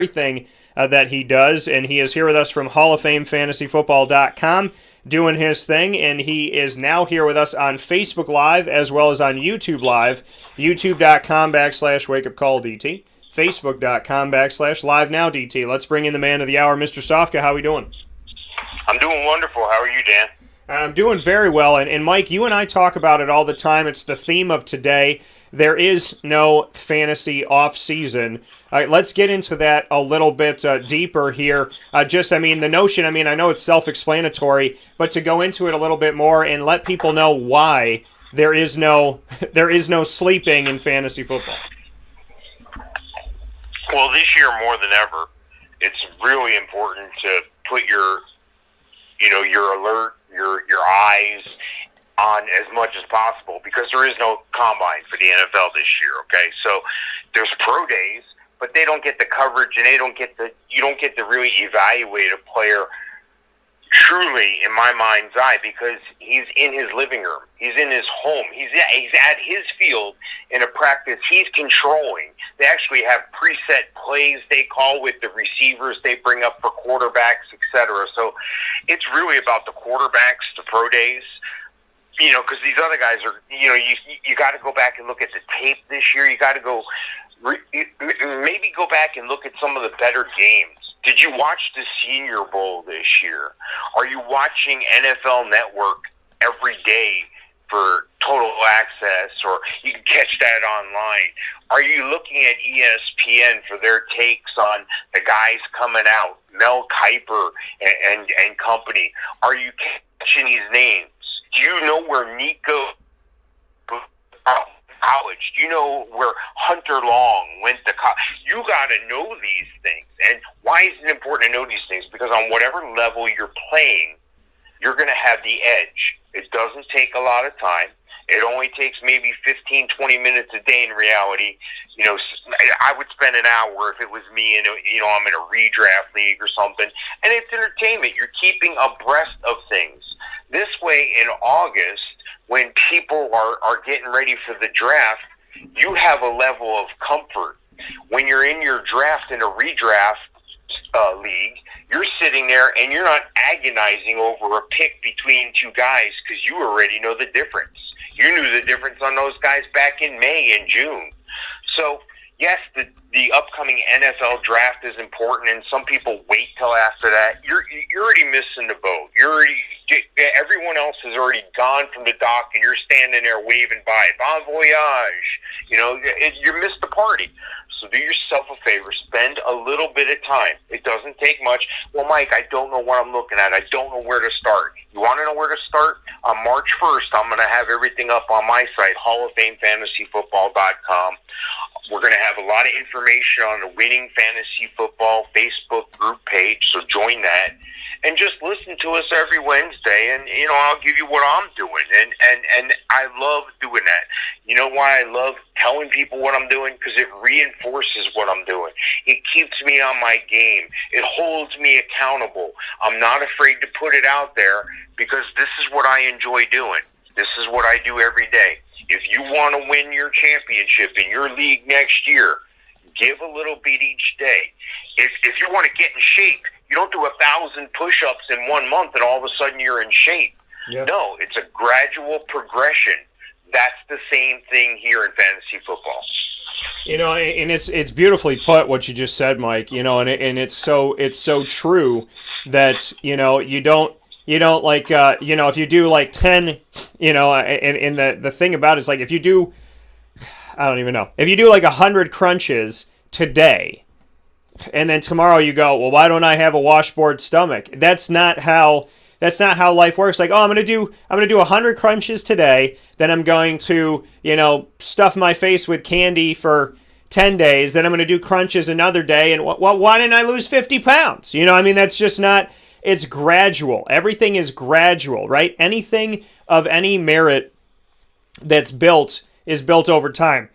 everything that he does, and he is here with us from Hall of Fame FantasyFootball.com doing his thing, and he is now here with us on Facebook Live as well as on YouTube Live, youtube.com/wakeupcalldt, facebook.com/live-now-dt. Let's bring in the man of the hour, Mr. Sofka. How are we doing? I'm doing wonderful. How are you, Dan? I'm doing very well, and Mike, you and I talk about it all the time. It's the theme of today. There is no fantasy off-season. All right, let's get into that a little bit deeper here. The notion, I know it's self-explanatory, but to go into it a little bit more and let people know why there is no sleeping in fantasy football. Well, this year more than ever, it's really important to put your alert, your eyes on as much as possible, because there is no combine for the NFL this year. Okay, so there's pro days, but they don't get the coverage, and you don't get to really evaluate a player truly, in my mind's eye, because he's in his living room, he's in his home, he's at his field in a practice he's controlling. They actually have preset plays they call with the receivers they bring up for quarterbacks, etc. So it's really about the quarterbacks, the pro days. Because these other guys are, you got to go back and look at the tape this year. You got to maybe go back and look at some of the better games. Did you watch the Senior Bowl this year? Are you watching NFL Network every day for total access, or you can catch that online? Are you looking at ESPN for their takes on the guys coming out, Mel Kiper and company? Are you catching these names? Do you know where Nico college? Do you know where Hunter Long went to college? You got to know these things. And why is it important to know these things? Because on whatever level you're playing, you're going to have the edge. It doesn't take a lot of time. It only takes maybe 15, 20 minutes a day in reality. I would spend an hour if it was me and, I'm in a redraft league or something. And it's entertainment. You're keeping abreast of things. This way, in August, when people are getting ready for the draft, you have a level of comfort. When you're in your draft in a redraft league, you're sitting there and you're not agonizing over a pick between two guys because you already know the difference. You knew the difference on those guys back in May and June. So, yes, the upcoming NFL draft is important, and some people wait till after that. You're already missing the boat. Everyone else has already gone from the dock, and you're standing there waving by. Bon voyage. You missed the party. So do yourself a favor. Spend a little bit of time. It doesn't take much. Well, Mike, I don't know what I'm looking at. I don't know where to start. You want to know where to start? On March 1st, I'm going to have everything up on my site, HallOfFameFantasyFootball.com. We're going to have a lot of information on the Winning Fantasy Football Facebook group page, so join that. And just listen to us every Wednesday, and, I'll give you what I'm doing. And I love doing that. You know why I love telling people what I'm doing? Because it reinforces what I'm doing. It keeps me on my game. It holds me accountable. I'm not afraid to put it out there because this is what I enjoy doing. This is what I do every day. If you want to win your championship in your league next year, give a little bit each day. If you want to get in shape, you don't do 1,000 push-ups in 1 month and all of a sudden you're in shape. Yep. No, it's a gradual progression. That's the same thing here in fantasy football. And it's beautifully put what you just said, Mike. And it's so true that you don't like if you do like 10, and the thing about it is, like, if you do, I don't even know, if you do like 100 crunches today, and then tomorrow you go, well, why don't I have a washboard stomach? That's not how life works. Like, I'm gonna do 100 crunches today, then I'm going to stuff my face with candy for 10 days, then I'm gonna do crunches another day, and why didn't I lose 50 pounds? That's just not. It's gradual. Everything is gradual, right? Anything of any merit that's built is built over time.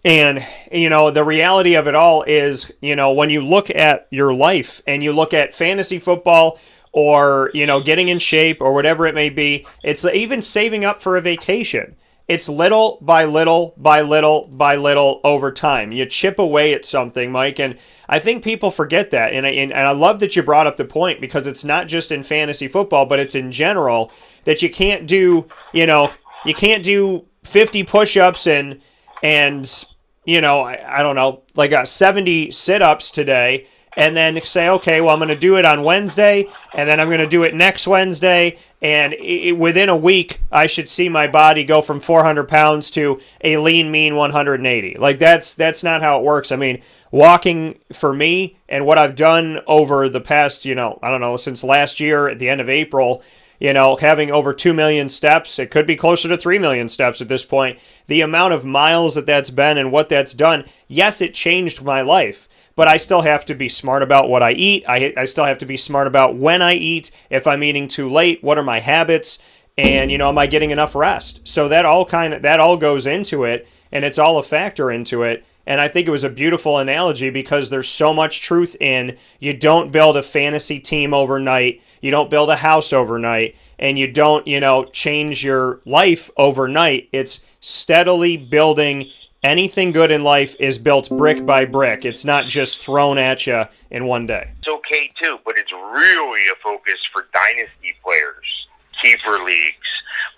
And, the reality of it all is, when you look at your life and you look at fantasy football or, getting in shape or whatever it may be, it's even saving up for a vacation. it's little by little by little by little over time. You chip away at something, Mike, and I think people forget that. And I love that you brought up the point, because it's not just in fantasy football, but it's in general, that you can't do, you can't do 50 push-ups and I don't know, like 70 sit-ups today, and then say, okay, well, I'm going to do it on Wednesday, and then I'm going to do it next Wednesday, and within a week, I should see my body go from 400 pounds to a lean, mean 180. Like, that's not how it works. I mean, walking for me, and what I've done over the past, I don't know, since last year at the end of April, having over 2 million steps, it could be closer to 3 million steps at this point. The amount of miles that's been and what that's done, yes, it changed my life. But I still have to be smart about what I eat. I still have to be smart about when I eat. If I'm eating too late, what are my habits? And, am I getting enough rest? So that all goes into it, and it's all a factor into it. And I think it was a beautiful analogy, because there's so much truth in, you don't build a fantasy team overnight. You don't build a house overnight. And you don't, change your life overnight. It's steadily building. Anything good in life is built brick by brick. It's not just thrown at you in one day. It's okay, too, but it's really a focus for dynasty players, keeper leagues.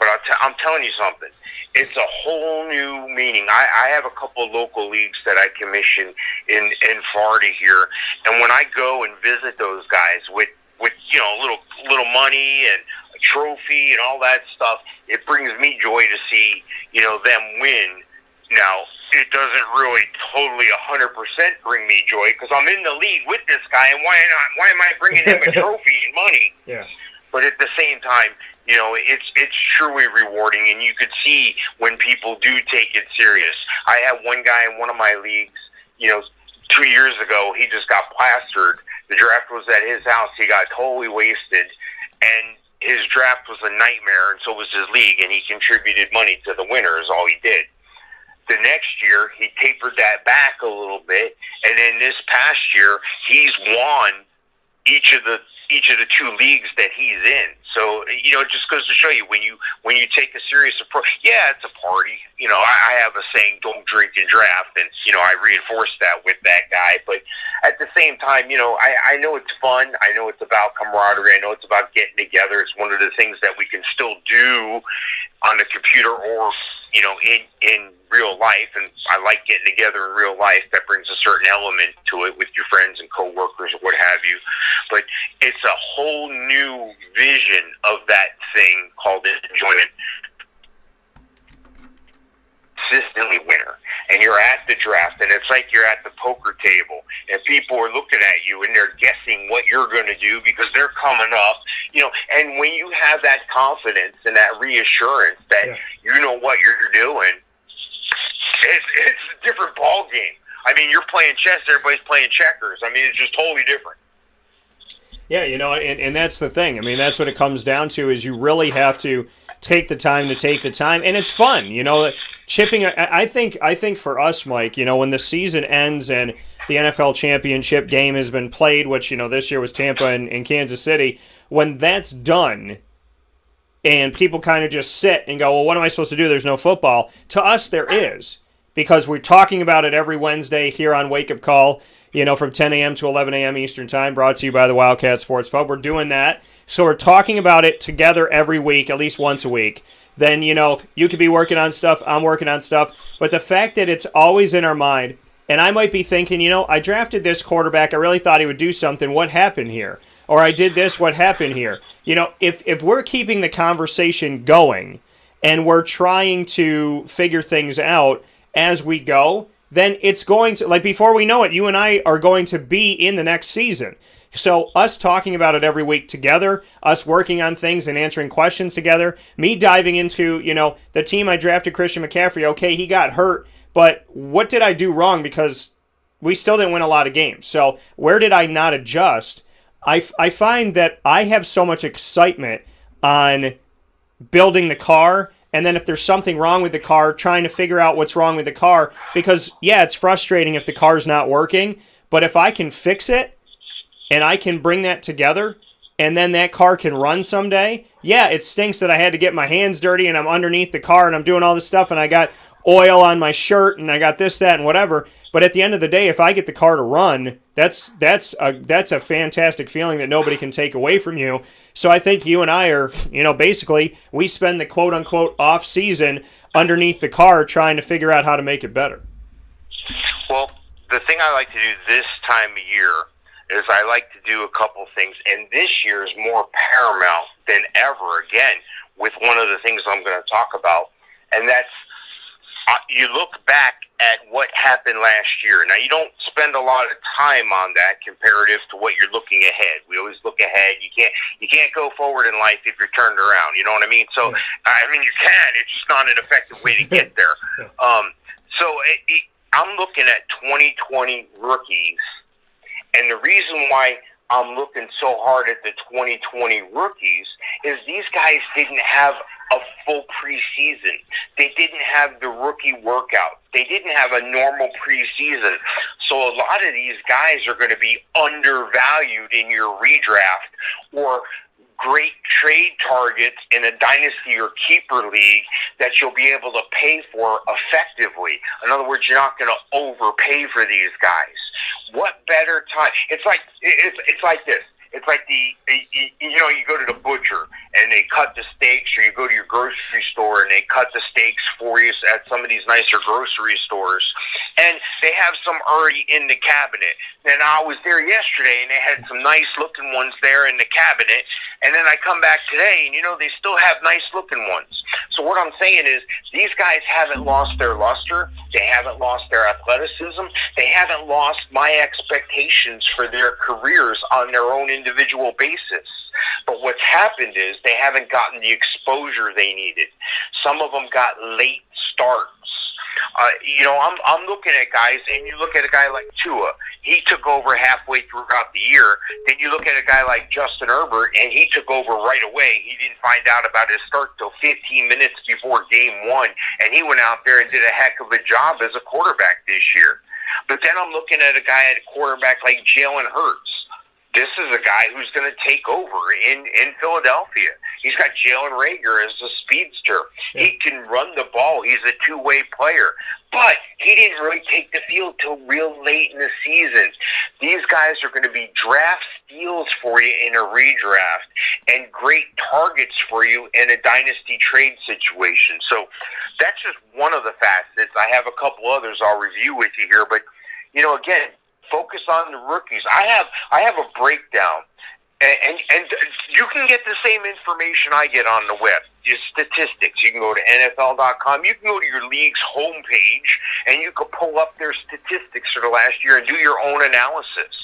But I'm telling you something. It's a whole new meaning. I have a couple of local leagues that I commission in Florida here, and when I go and visit those guys with a little money and a trophy and all that stuff, it brings me joy to see them win. Now, it doesn't really totally 100% bring me joy, because I'm in the league with this guy, and why not? Why am I bringing him a trophy and money? Yeah. But at the same time, it's truly rewarding, and you could see when people do take it serious. I have one guy in one of my leagues, 2 years ago, he just got plastered. The draft was at his house. He got totally wasted, and his draft was a nightmare, and so was his league, and he contributed money to the winner is all he did. The next year, he tapered that back a little bit, and then this past year, he's won each of the 2 leagues that he's in. So, it just goes to show you, when you take a serious approach, yeah, it's a party. I have a saying, don't drink and draft, and, I reinforce that with that guy. But at the same time, I know it's fun. I know it's about camaraderie. I know it's about getting together. It's one of the things that we can still do on the computer or, in real life, and I like getting together in real life. That brings a certain element to it with your friends and coworkers or what have you. But it's a whole new vision of that thing called enjoyment. Consistently winner, and you're at the draft, and it's like you're at the poker table, and people are looking at you, and they're guessing what you're going to do because they're coming up, and when you have that confidence and that reassurance that you know what you're doing, it's a different ball game. I mean, you're playing chess, everybody's playing checkers. I mean, it's just totally different. Yeah, and that's the thing. I mean, that's what it comes down to, is you really have to take the time to take the time, and it's fun, chipping. I think for us, Mike, when the season ends and the NFL championship game has been played, which, this year was Tampa and Kansas City, when that's done and people kind of just sit and go, well, what am I supposed to do? There's no football. To us, there is, because we're talking about it every Wednesday here on Wake Up Call, from 10 a.m. to 11 a.m. Eastern Time, brought to you by the Wildcat Sports Pub. We're doing that. So we're talking about it together every week, at least once a week. Then, you could be working on stuff, I'm working on stuff. But the fact that it's always in our mind, and I might be thinking, I drafted this quarterback, I really thought he would do something, what happened here? Or I did this, what happened here? If we're keeping the conversation going and we're trying to figure things out as we go, then it's going to, like, before we know it, you and I are going to be in the next season. So us talking about it every week together, us working on things and answering questions together, me diving into, the team I drafted Christian McCaffrey, okay, he got hurt, but what did I do wrong? Because we still didn't win a lot of games. So where did I not adjust? I find that I have so much excitement on building the car, and then if there's something wrong with the car, trying to figure out what's wrong with the car, because, yeah, it's frustrating if the car's not working, but if I can fix it, and I can bring that together, and then that car can run someday, yeah, it stinks that I had to get my hands dirty and I'm underneath the car and I'm doing all this stuff and I got oil on my shirt and I got this, that, and whatever. But at the end of the day, if I get the car to run, that's a fantastic feeling that nobody can take away from you. So I think you and I are, basically we spend the quote unquote off season underneath the car trying to figure out how to make it better. Well, the thing I like to do this time of year is I like to do a couple things, and this year is more paramount than ever again with one of the things I'm going to talk about, and that's you look back at what happened last year. Now, you don't spend a lot of time on that comparative to what you're looking ahead. We always look ahead. You can't go forward in life if you're turned around. You know what I mean? So, you can. It's just not an effective way to get there. I'm looking at 2020 rookies, and the reason why I'm looking so hard at the 2020 rookies is these guys didn't have a full preseason. They didn't have the rookie workout. They didn't have a normal preseason. So a lot of these guys are going to be undervalued in your redraft or great trade targets in a dynasty or keeper league that you'll be able to pay for effectively. In other words, you're not going to overpay for these guys. What better time? It's like this. It's like you go to the butcher and they cut the steaks, or you go to your grocery store and they cut the steaks for you at some of these nicer grocery stores, and they have some already in the cabinet. And I was there yesterday and they had some nice looking ones there in the cabinet, and then I come back today and they still have nice looking ones. So what I'm saying is these guys haven't lost their luster. They haven't lost their athleticism. They haven't lost my expectations for their careers on their own individual basis. But what's happened is they haven't gotten the exposure they needed. Some of them got late starts. I'm looking at guys, and you look at a guy like Tua. He took over halfway throughout the year. Then you look at a guy like Justin Herbert, and he took over right away. He didn't find out about his start till 15 minutes before game one, and he went out there and did a heck of a job as a quarterback this year. But then I'm looking at a guy at a quarterback like Jalen Hurts. This is a guy who's going to take over in Philadelphia. He's got Jalen Reagor as a speedster. Yeah. He can run the ball. He's a two-way player. But he didn't really take the field till real late in the season. These guys are going to be draft steals for you in a redraft and great targets for you in a dynasty trade situation. So that's just one of the facets. I have a couple others I'll review with you here. But, again, focus on the rookies. I have a breakdown, and you can get the same information I get on the web. Your statistics. You can go to NFL.com. You can go to your league's homepage, and you can pull up their statistics for the last year and do your own analysis.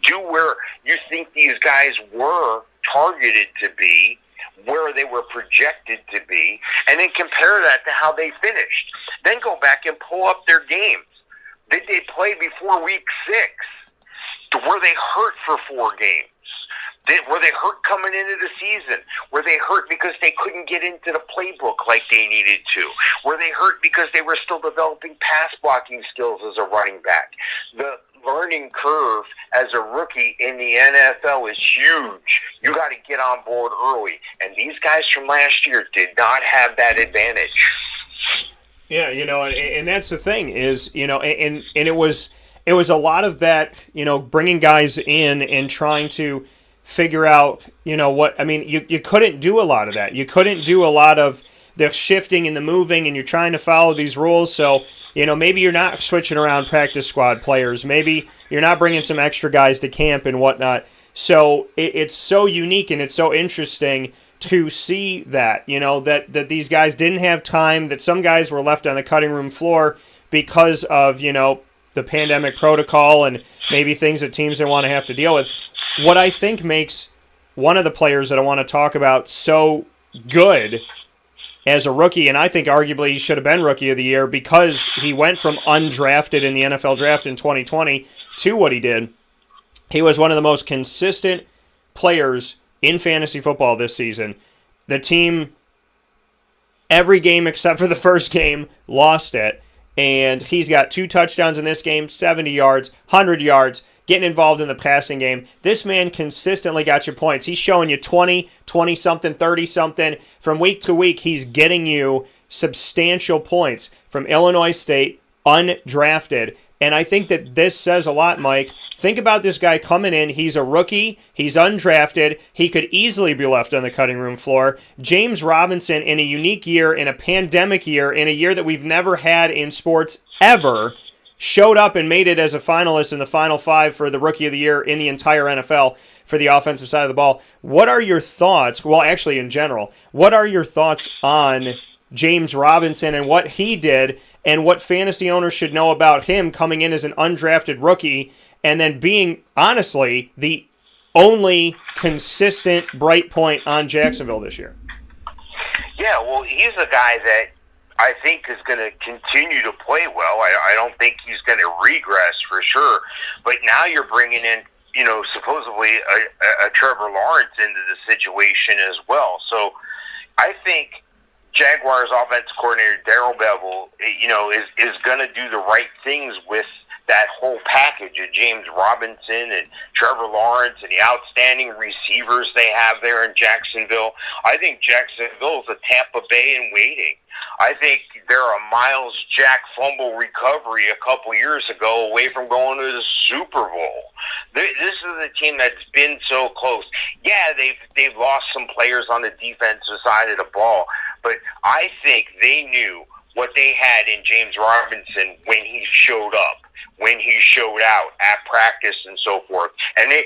Do where you think these guys were targeted to be, where they were projected to be, and then compare that to how they finished. Then go back and pull up their games. Did they play before week 6? Were they hurt for 4 games? Were they hurt coming into the season? Were they hurt because they couldn't get into the playbook like they needed to? Were they hurt because they were still developing pass blocking skills as a running back? The learning curve as a rookie in the NFL is huge. You got to get on board early. And these guys from last year did not have that advantage. Yeah, and that's the thing is, and it was a lot of that, bringing guys in and trying to figure out, you couldn't do a lot of that. You couldn't do a lot of the shifting and the moving, and you're trying to follow these rules. So, maybe you're not switching around practice squad players. Maybe you're not bringing some extra guys to camp and whatnot. So it's so unique and it's so interesting to see that, that these guys didn't have time, that some guys were left on the cutting room floor because of, the pandemic protocol and maybe things that teams didn't want to have to deal with. What I think makes one of the players that I want to talk about so good as a rookie, and I think arguably he should have been Rookie of the Year because he went from undrafted in the NFL draft in 2020 to what he did. He was one of the most consistent players in fantasy football this season. The team, every game except for the first game, lost it. And he's got 2 touchdowns in this game, 70 yards, 100 yards. getting involved in the passing game. This man consistently got you points. He's showing you 20, 20-something, 30-something. From week to week, he's getting you substantial points from Illinois State, undrafted. And I think that this says a lot, Mike. Think about this guy coming in. He's a rookie. He's undrafted. He could easily be left on the cutting room floor. James Robinson, in a unique year, in a pandemic year, in a year that we've never had in sports ever, showed up and made it as a finalist in the Final Five for the Rookie of the Year in the entire NFL for the offensive side of the ball. What are your thoughts? Well, actually, in general, what are your thoughts on James Robinson and what he did, and what fantasy owners should know about him coming in as an undrafted rookie and then being, honestly, the only consistent bright point on Jacksonville this year? Yeah, well, he's a guy that I think is going to continue to play well. I don't think he's going to regress for sure. But now you're bringing in, supposedly a Trevor Lawrence into the situation as well. So I think Jaguars offensive coordinator Darrell Bevell, is going to do the right things with that whole package of James Robinson and Trevor Lawrence and the outstanding receivers they have there in Jacksonville. I think Jacksonville is a Tampa Bay in waiting. I think they're a Miles Jack fumble recovery a couple years ago away from going to the Super Bowl. This is a team that's been so close. Yeah, they've lost some players on the defensive side of the ball, but I think they knew what they had in James Robinson when he showed up, when he showed out at practice and so forth. And they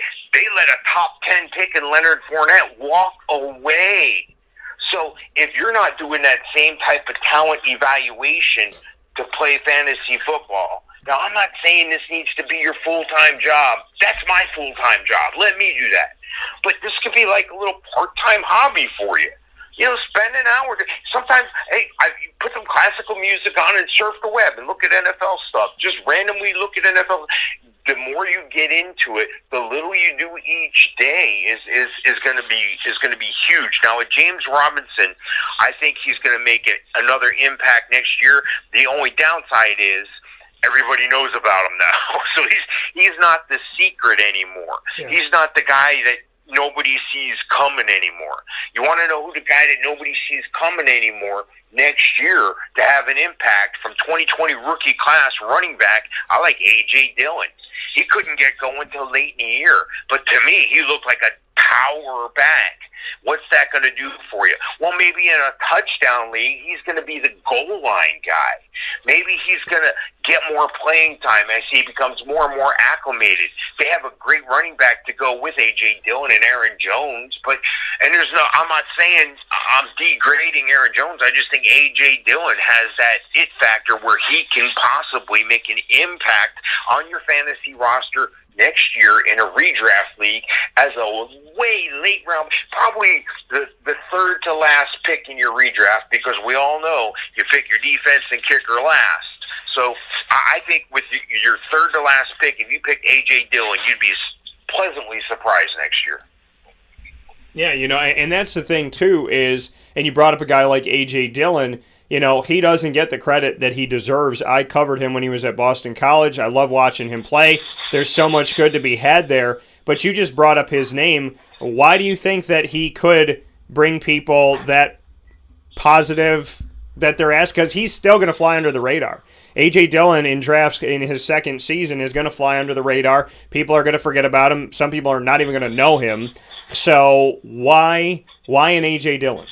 let a top 10 pick in Leonard Fournette walk away. So if you're not doing that same type of talent evaluation to play fantasy football, now I'm not saying this needs to be your full-time job. That's my full-time job. Let me do that. But this could be like a little part-time hobby for you. Spend an hour. Sometimes, hey, put some classical music on and surf the web and look at NFL stuff. Just randomly look at NFL. The more you get into it, the little you do each day is going to be huge. Now, with James Robinson, I think he's going to make another impact next year. The only downside is everybody knows about him now, so he's not the secret anymore. Yeah. He's not the guy that nobody sees coming anymore. You want to know who the guy that nobody sees coming anymore next year to have an impact from 2020 rookie class running back? I like A.J. Dillon. He couldn't get going till late in the year, but to me, he looked like a power back. What's that going to do for you? Well, maybe in a touchdown league, he's going to be the goal line guy. Maybe he's going to get more playing time as he becomes more and more acclimated. They have a great running back to go with A.J. Dillon and Aaron Jones, I'm not saying I'm degrading Aaron Jones. I just think A.J. Dillon has that it factor where he can possibly make an impact on your fantasy roster next year in a redraft league as a way late round, probably the third to last pick in your redraft, because we all know you pick your defense and kicker last. So I think with your third to last pick, if you pick A.J. Dillon, you'd be pleasantly surprised next year. Yeah, and that's the thing too is, and you brought up a guy like A.J. Dillon, he doesn't get the credit that he deserves. I covered him when he was at Boston College. I love watching him play. There's so much good to be had there. But you just brought up his name. Why do you think that he could bring people that positive that they're asked? Because he's still going to fly under the radar. A.J. Dillon in drafts in his second season is going to fly under the radar. People are going to forget about him. Some people are not even going to know him. So why an A.J. Dillon?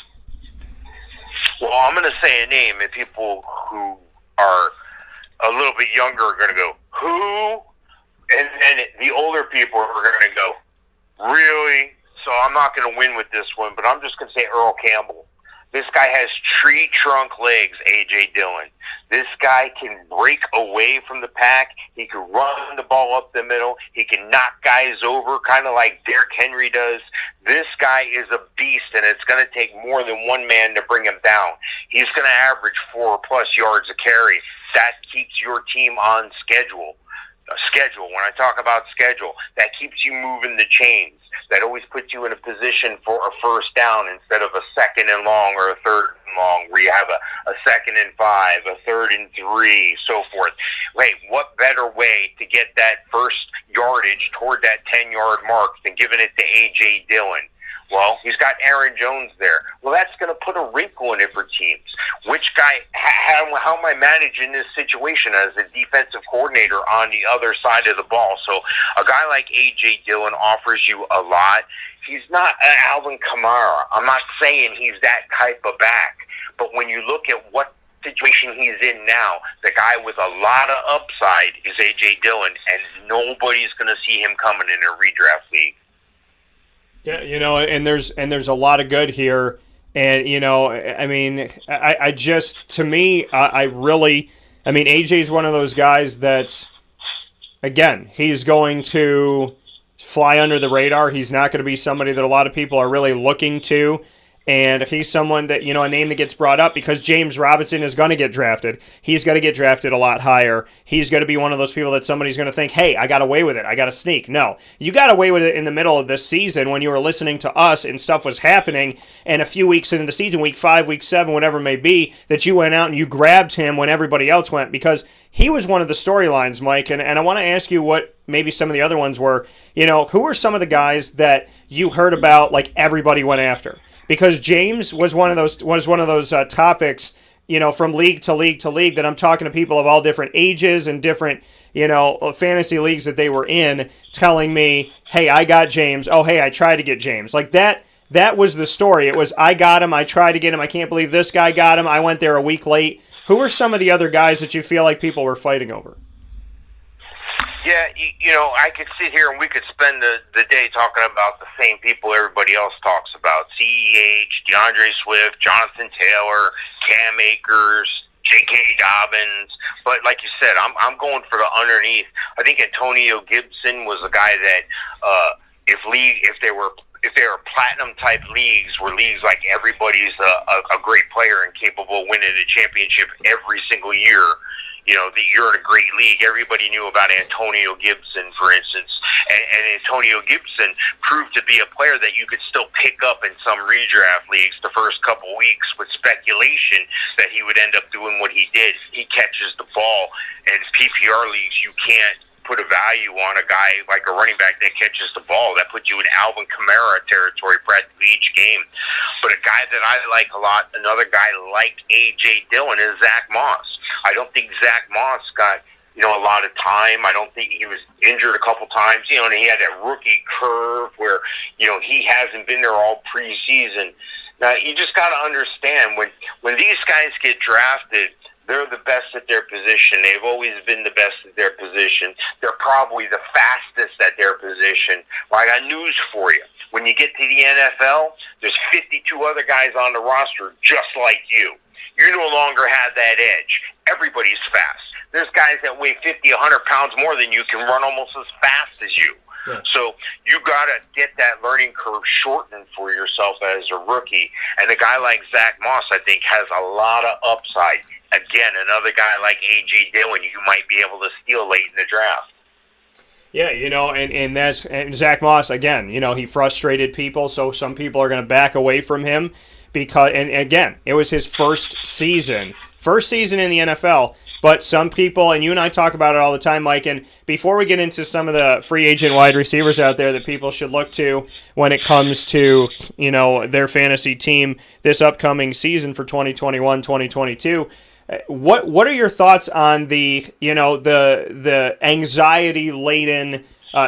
Well, I'm going to say a name, and people who are a little bit younger are going to go, who? And the older people are going to go, really? So I'm not going to win with this one, but I'm just going to say Earl Campbell. This guy has tree trunk legs, A.J. Dillon. This guy can break away from the pack. He can run the ball up the middle. He can knock guys over, kind of like Derrick Henry does. This guy is a beast, and it's going to take more than one man to bring him down. He's going to average 4+ yards a carry. That keeps your team on schedule. When I talk about schedule, that keeps you moving the chains. that always puts you in a position for a first down instead of a second and long or a third and long, where you have a second and 5, a third and 3, so forth. Wait, what better way to get that first yardage toward that 10-yard mark than giving it to A.J. Dillon? Well, he's got Aaron Jones there. Well, that's going to put a wrinkle in it for teams. Which guy, how am I managing this situation as a defensive coordinator on the other side of the ball? So a guy like A.J. Dillon offers you a lot. He's not an Alvin Kamara. I'm not saying he's that type of back. But when you look at what situation he's in now, the guy with a lot of upside is A.J. Dillon, and nobody's going to see him coming in a redraft league. Yeah, and there's a lot of good here, and I mean, I just, to me, I mean, AJ's one of those guys that's, again, he's going to fly under the radar. He's not going to be somebody that a lot of people are really looking to. And he's someone that, a name that gets brought up because James Robinson is going to get drafted. He's going to get drafted a lot higher. He's going to be one of those people that somebody's going to think, hey, I got away with it. I got to sneak. No, you got away with it in the middle of this season when you were listening to us and stuff was happening. And a few weeks into the season, week 5, week 7, whatever it may be, that you went out and you grabbed him when everybody else went, because he was one of the storylines, Mike. And I want to ask you what maybe some of the other ones were. Who were some of the guys that you heard about like everybody went after? Because James was one of those topics, from league to league to league, that I'm talking to people of all different ages and different, fantasy leagues that they were in, telling me, hey, I got James. Oh, hey, I tried to get James. Like that was the story. It was, I got him. I tried to get him. I can't believe this guy got him. I went there a week late. Who were some of the other guys that you feel like people were fighting over? Yeah, I could sit here and we could spend the day talking about the same people everybody else talks about. CEH, DeAndre Swift, Jonathan Taylor, Cam Akers, J.K. Dobbins. But like you said, I'm going for the underneath. I think Antonio Gibson was a guy that if they were platinum type leagues, where leagues like everybody's a great player and capable of winning a championship every single year, that you're in a great league. Everybody knew about Antonio Gibson, for instance. And Antonio Gibson proved to be a player that you could still pick up in some redraft leagues the first couple weeks with speculation that he would end up doing what he did. He catches the ball. And PPR leagues, you can't put a value on a guy like a running back that catches the ball. That puts you in Alvin Kamara territory practically each game. But a guy that I like a lot, another guy like A.J. Dillon, is Zach Moss. I don't think Zach Moss got, a lot of time. I don't think he was injured a couple times, and he had that rookie curve where, he hasn't been there all preseason. Now, you just got to understand, when these guys get drafted, they're the best at their position. They've always been the best at their position. They're probably the fastest at their position. Well, I got news for you. When you get to the NFL, there's 52 other guys on the roster just like you. You no longer have that edge. Everybody's fast. There's guys that weigh 50, 100 pounds more than you, can run almost as fast as you. Yeah. So you got to get that learning curve shortened for yourself as a rookie. And a guy like Zach Moss, I think, has a lot of upside. Again, another guy like A.J. Dillon, you might be able to steal late in the draft. Yeah, and Zach Moss, again, he frustrated people, so some people are going to back away from him because, and again, it was his first season in the NFL. But some people, and you and I talk about it all the time, Mike, and before we get into some of the free agent wide receivers out there that people should look to when it comes to, their fantasy team this upcoming season for 2021-2022, what are your thoughts on the anxiety-laden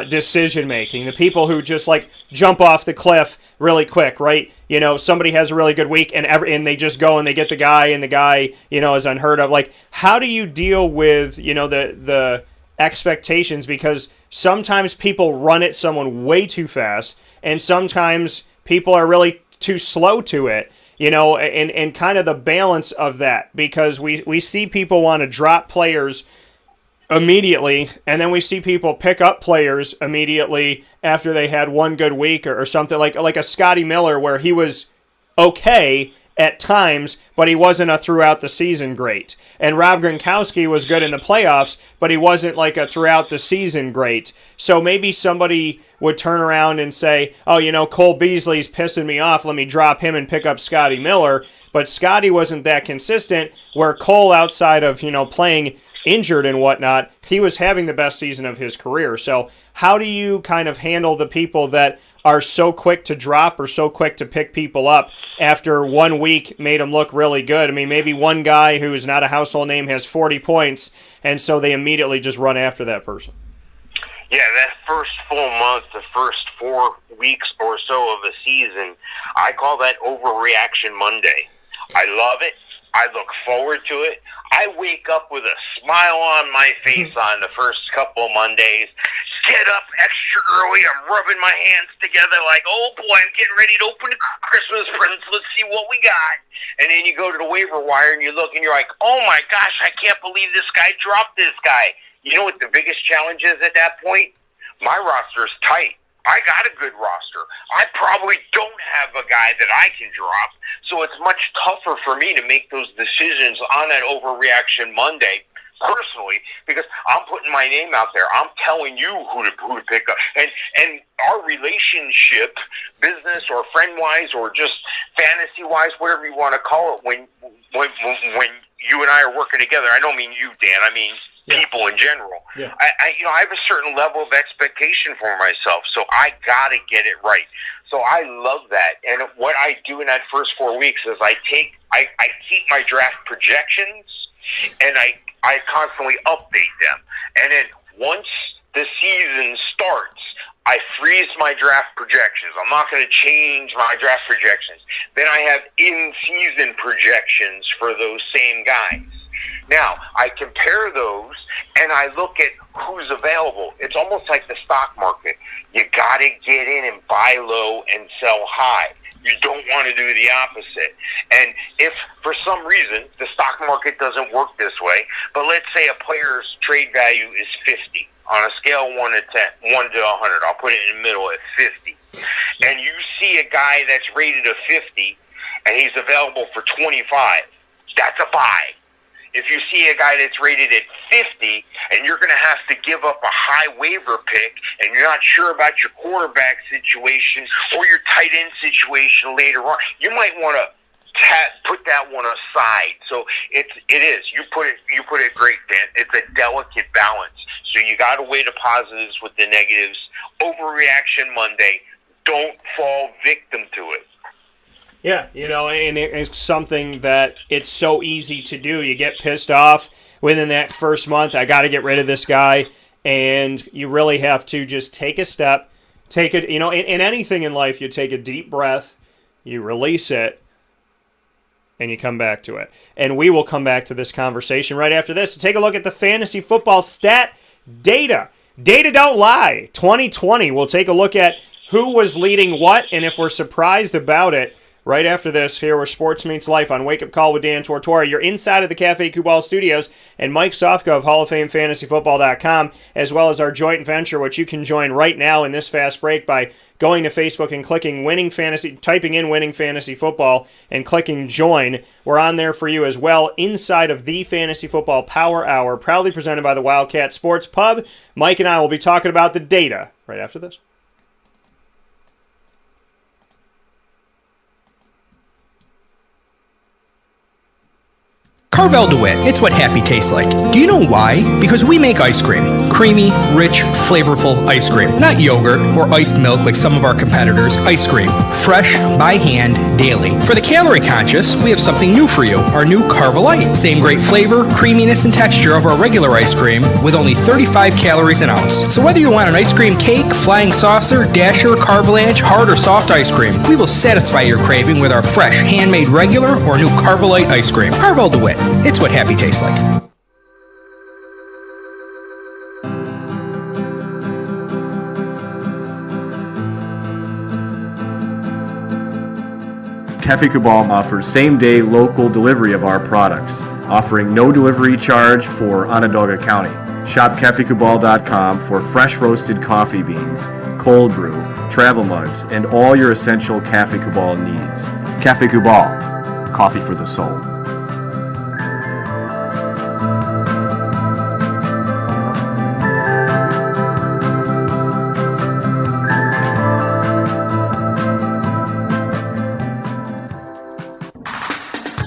decision making, the people who just like jump off the cliff really quick, right? Somebody has a really good week and they just go and they get the guy, and the guy, is unheard of. Like, how do you deal with, the expectations? Because sometimes people run at someone way too fast, and sometimes people are really too slow to it, and kind of the balance of that, because we see people want to drop players immediately, and then we see people pick up players immediately after they had one good week or something, like a Scotty Miller, where he was okay, at times, but he wasn't a throughout the season great. And Rob Gronkowski was good in the playoffs, but he wasn't like a throughout the season great. So maybe somebody would turn around and say, oh, you know, Cole Beasley's pissing me off. Let me drop him and pick up Scotty Miller. But Scotty wasn't that consistent, where Cole, outside of, you know, playing injured and whatnot, he was having the best season of his career. So how do you kind of handle the people that are so quick to drop or so quick to pick people up after 1 week made them look really good? I mean, maybe one guy who is not a household name has 40 points, and so they immediately just run after that person. Yeah, that first full month, the first 4 weeks or so of a season, I call that overreaction Monday. I love it. I look forward to it. I wake up with a smile on my face on the first couple of Mondays. Get up extra early. I'm rubbing my hands together like, oh boy, I'm getting ready to open the Christmas presents. Let's see what we got. And then you go to the waiver wire and you look and you're like, oh my gosh, I can't believe this guy dropped this guy. You know what the biggest challenge is at that point? My roster is tight. I got a good roster. I probably don't have a guy that I can drop, so it's much tougher for me to make those decisions on that overreaction Monday personally, because I'm putting my name out there. I'm telling you who to pick up. And our relationship, business or friend-wise or just fantasy-wise, whatever you want to call it, when you and I are working together, I don't mean you, Dan, I mean people in general. Yeah. I have a certain level of expectation for myself, so I gotta get it right. So I love that. And what I do in that first 4 weeks is I keep my draft projections and I constantly update them. And then once the season starts, I freeze my draft projections. I'm not going to change my draft projections. Then I have in-season projections for those same guys. Now, I compare those, and I look at who's available. It's almost like the stock market. You got to get in and buy low and sell high. You don't want to do the opposite. And if, for some reason, the stock market doesn't work this way, but let's say a player's trade value is 50 on a scale of 1 to 10, 1 to 100. I'll put it in the middle at 50. And you see a guy that's rated a 50, and he's available for 25. That's a buy. If you see a guy that's rated at 50 and you're going to have to give up a high waiver pick and you're not sure about your quarterback situation or your tight end situation later on, you might want to put that one aside. So it is. You put it great, Dan. It's a delicate balance. So you got to weigh the positives with the negatives. Overreaction Monday. Don't fall victim to it. Yeah, you know, and it's something that it's so easy to do. You get pissed off within that first month. I got to get rid of this guy. And you really have to just take a step. Take it, you know, in anything in life, you take a deep breath, you release it, and you come back to it. And we will come back to this conversation right after this. So take a look at the fantasy football stat data. Data don't lie. 2020, we'll take a look at who was leading what, and if we're surprised about it. Right after this, here where Sports Meets Life on Wake Up Call with Dan Tortora. You're inside of the Cafe Kubal studios, and Mike Sofko of HallOfFameFantasyFootball.com, as well as our joint venture, which you can join right now in this fast break by going to Facebook and clicking typing in Winning Fantasy Football and clicking Join. We're on there for you as well, inside of the Fantasy Football Power Hour, proudly presented by the Wildcat Sports Pub. Mike and I will be talking about the data right after this. Carvel DeWitt, it's what happy tastes like. Do you know why? Because we make ice cream. Creamy, rich, flavorful ice cream. Not yogurt or iced milk like some of our competitors. Ice cream. Fresh, by hand, daily. For the calorie conscious, we have something new for you. Our new Carvelite. Same great flavor, creaminess, and texture of our regular ice cream with only 35 calories an ounce. So whether you want an ice cream cake, flying saucer, dasher, carvalanche, hard or soft ice cream, we will satisfy your craving with our fresh, handmade regular or new Carvelite ice cream. Carvel DeWitt. It's what happy tastes like. Cafe Kubal offers same-day local delivery of our products, offering no delivery charge for Onondaga County. Shop cafekubal.com for fresh roasted coffee beans, cold brew, travel mugs, and all your essential Cafe Kubal needs. Cafe Kubal. coffee for the soul.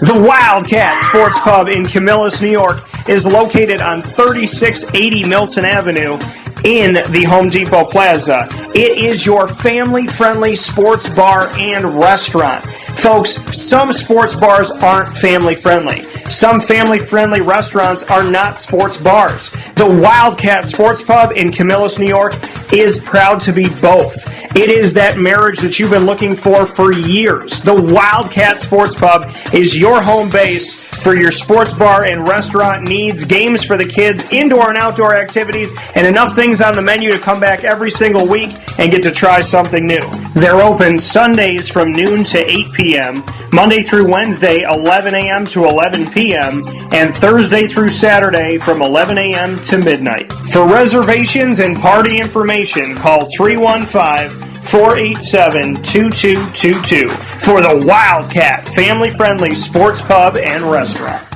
The Wildcat Sports Pub in Camillus, New York is located on 3680 Milton Avenue in the Home Depot Plaza. It is your family-friendly sports bar and restaurant. Folks, some sports bars aren't family-friendly. Some family-friendly restaurants are not sports bars. The Wildcat Sports Pub in Camillus, New York is proud to be both. It is that marriage that you've been looking for years. The Wildcat Sports Pub is your home base for your sports bar and restaurant needs, games for the kids, indoor and outdoor activities, and enough things on the menu to come back every single week and get to try something new. They're open Sundays from noon to 8 p.m., Monday through Wednesday, 11 a.m. to 11 p.m., and Thursday through Saturday from 11 a.m. to midnight. For reservations and party information, call 315-487-2222 for the Wildcat family-friendly sports pub and restaurant.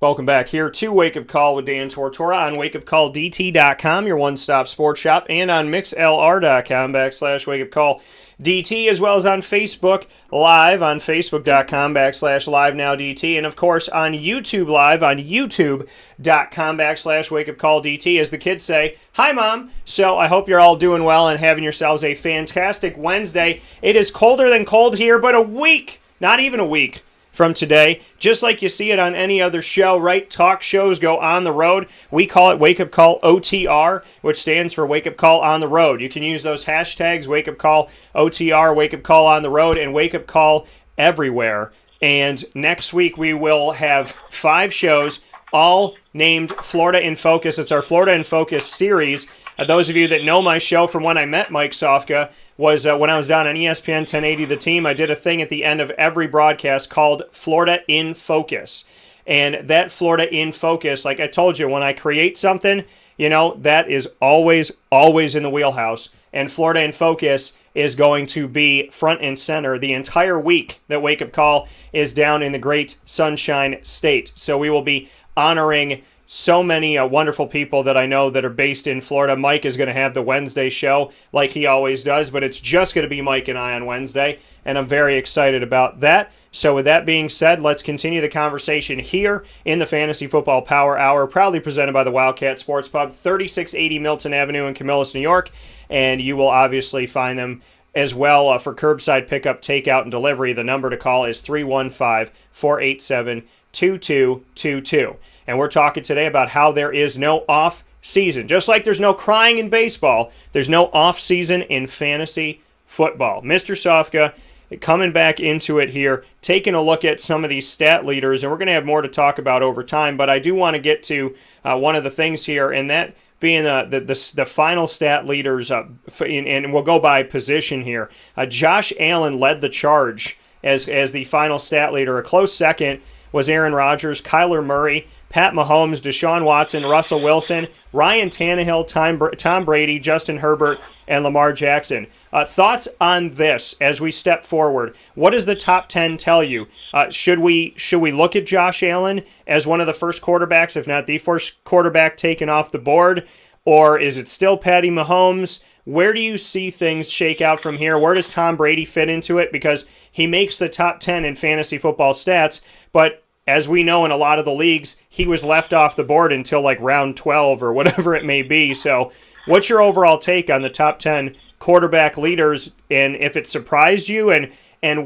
Welcome back here to Wake Up Call with Dan Tortora on wakeupcalldt.com, your one-stop sports shop, and on mixlr.com/wakeupcalldt, as well as on Facebook Live on facebook.com/livenowdt, and of course on YouTube Live on youtube.com/wakeupcalldt. As the kids say, hi Mom. So I hope you're all doing well and having yourselves a fantastic Wednesday. It is colder than cold here, but a week, not even a week from today, just like you see it on any other show, right? Talk shows go on the road. We call it Wake Up Call OTR, which stands for Wake Up Call on the Road. You can use those hashtags, Wake Up Call OTR, Wake Up Call on the Road, and Wake Up Call everywhere. And next week we will have 5 shows, all named Florida in Focus. It's our Florida in Focus series. Those of you that know my show from when I met Mike Sofka, was when I was down on ESPN 1080 The Team. I did a thing at the end of every broadcast called Florida in Focus. And that Florida in Focus, like I told you, when I create something, you know, that is always in the wheelhouse. And Florida in Focus is going to be front and center the entire week that Wake Up Call is down in the great Sunshine State. So we will be honoring so many wonderful people that I know that are based in Florida. Mike is going to have the Wednesday show like he always does, but it's just going to be Mike and I on Wednesday, and I'm very excited about that. So with that being said, let's continue the conversation here in the Fantasy Football Power Hour, proudly presented by the Wildcat Sports Pub, 3680 Milton Avenue in Camillus, New York, and you will obviously find them as well for curbside pickup, takeout, and delivery. The number to call is 315-487-2222. And we're talking today about how there is no off season. Just like there's no crying in baseball, there's no off season in fantasy football. Mr. Sofka coming back into it here, taking a look at some of these stat leaders, and we're going to have more to talk about over time, but I do want to get to one of the things here, and that being the final stat leaders, and we'll go by position here. Josh Allen led the charge as the final stat leader. A close second was Aaron Rodgers, Kyler Murray, Pat Mahomes, Deshaun Watson, Russell Wilson, Ryan Tannehill, Tom Brady, Justin Herbert, and Lamar Jackson. Thoughts on this as we step forward? What does the top 10 tell you? Should we look at Josh Allen as one of the first quarterbacks, if not the first quarterback taken off the board? Or is it still Patty Mahomes? Where do you see things shake out from here? Where does Tom Brady fit into it? Because he makes the top 10 in fantasy football stats, but as we know in a lot of the leagues, he was left off the board until like round 12 or whatever it may be. So what's your overall take on the top 10 quarterback leaders, and if it surprised you, and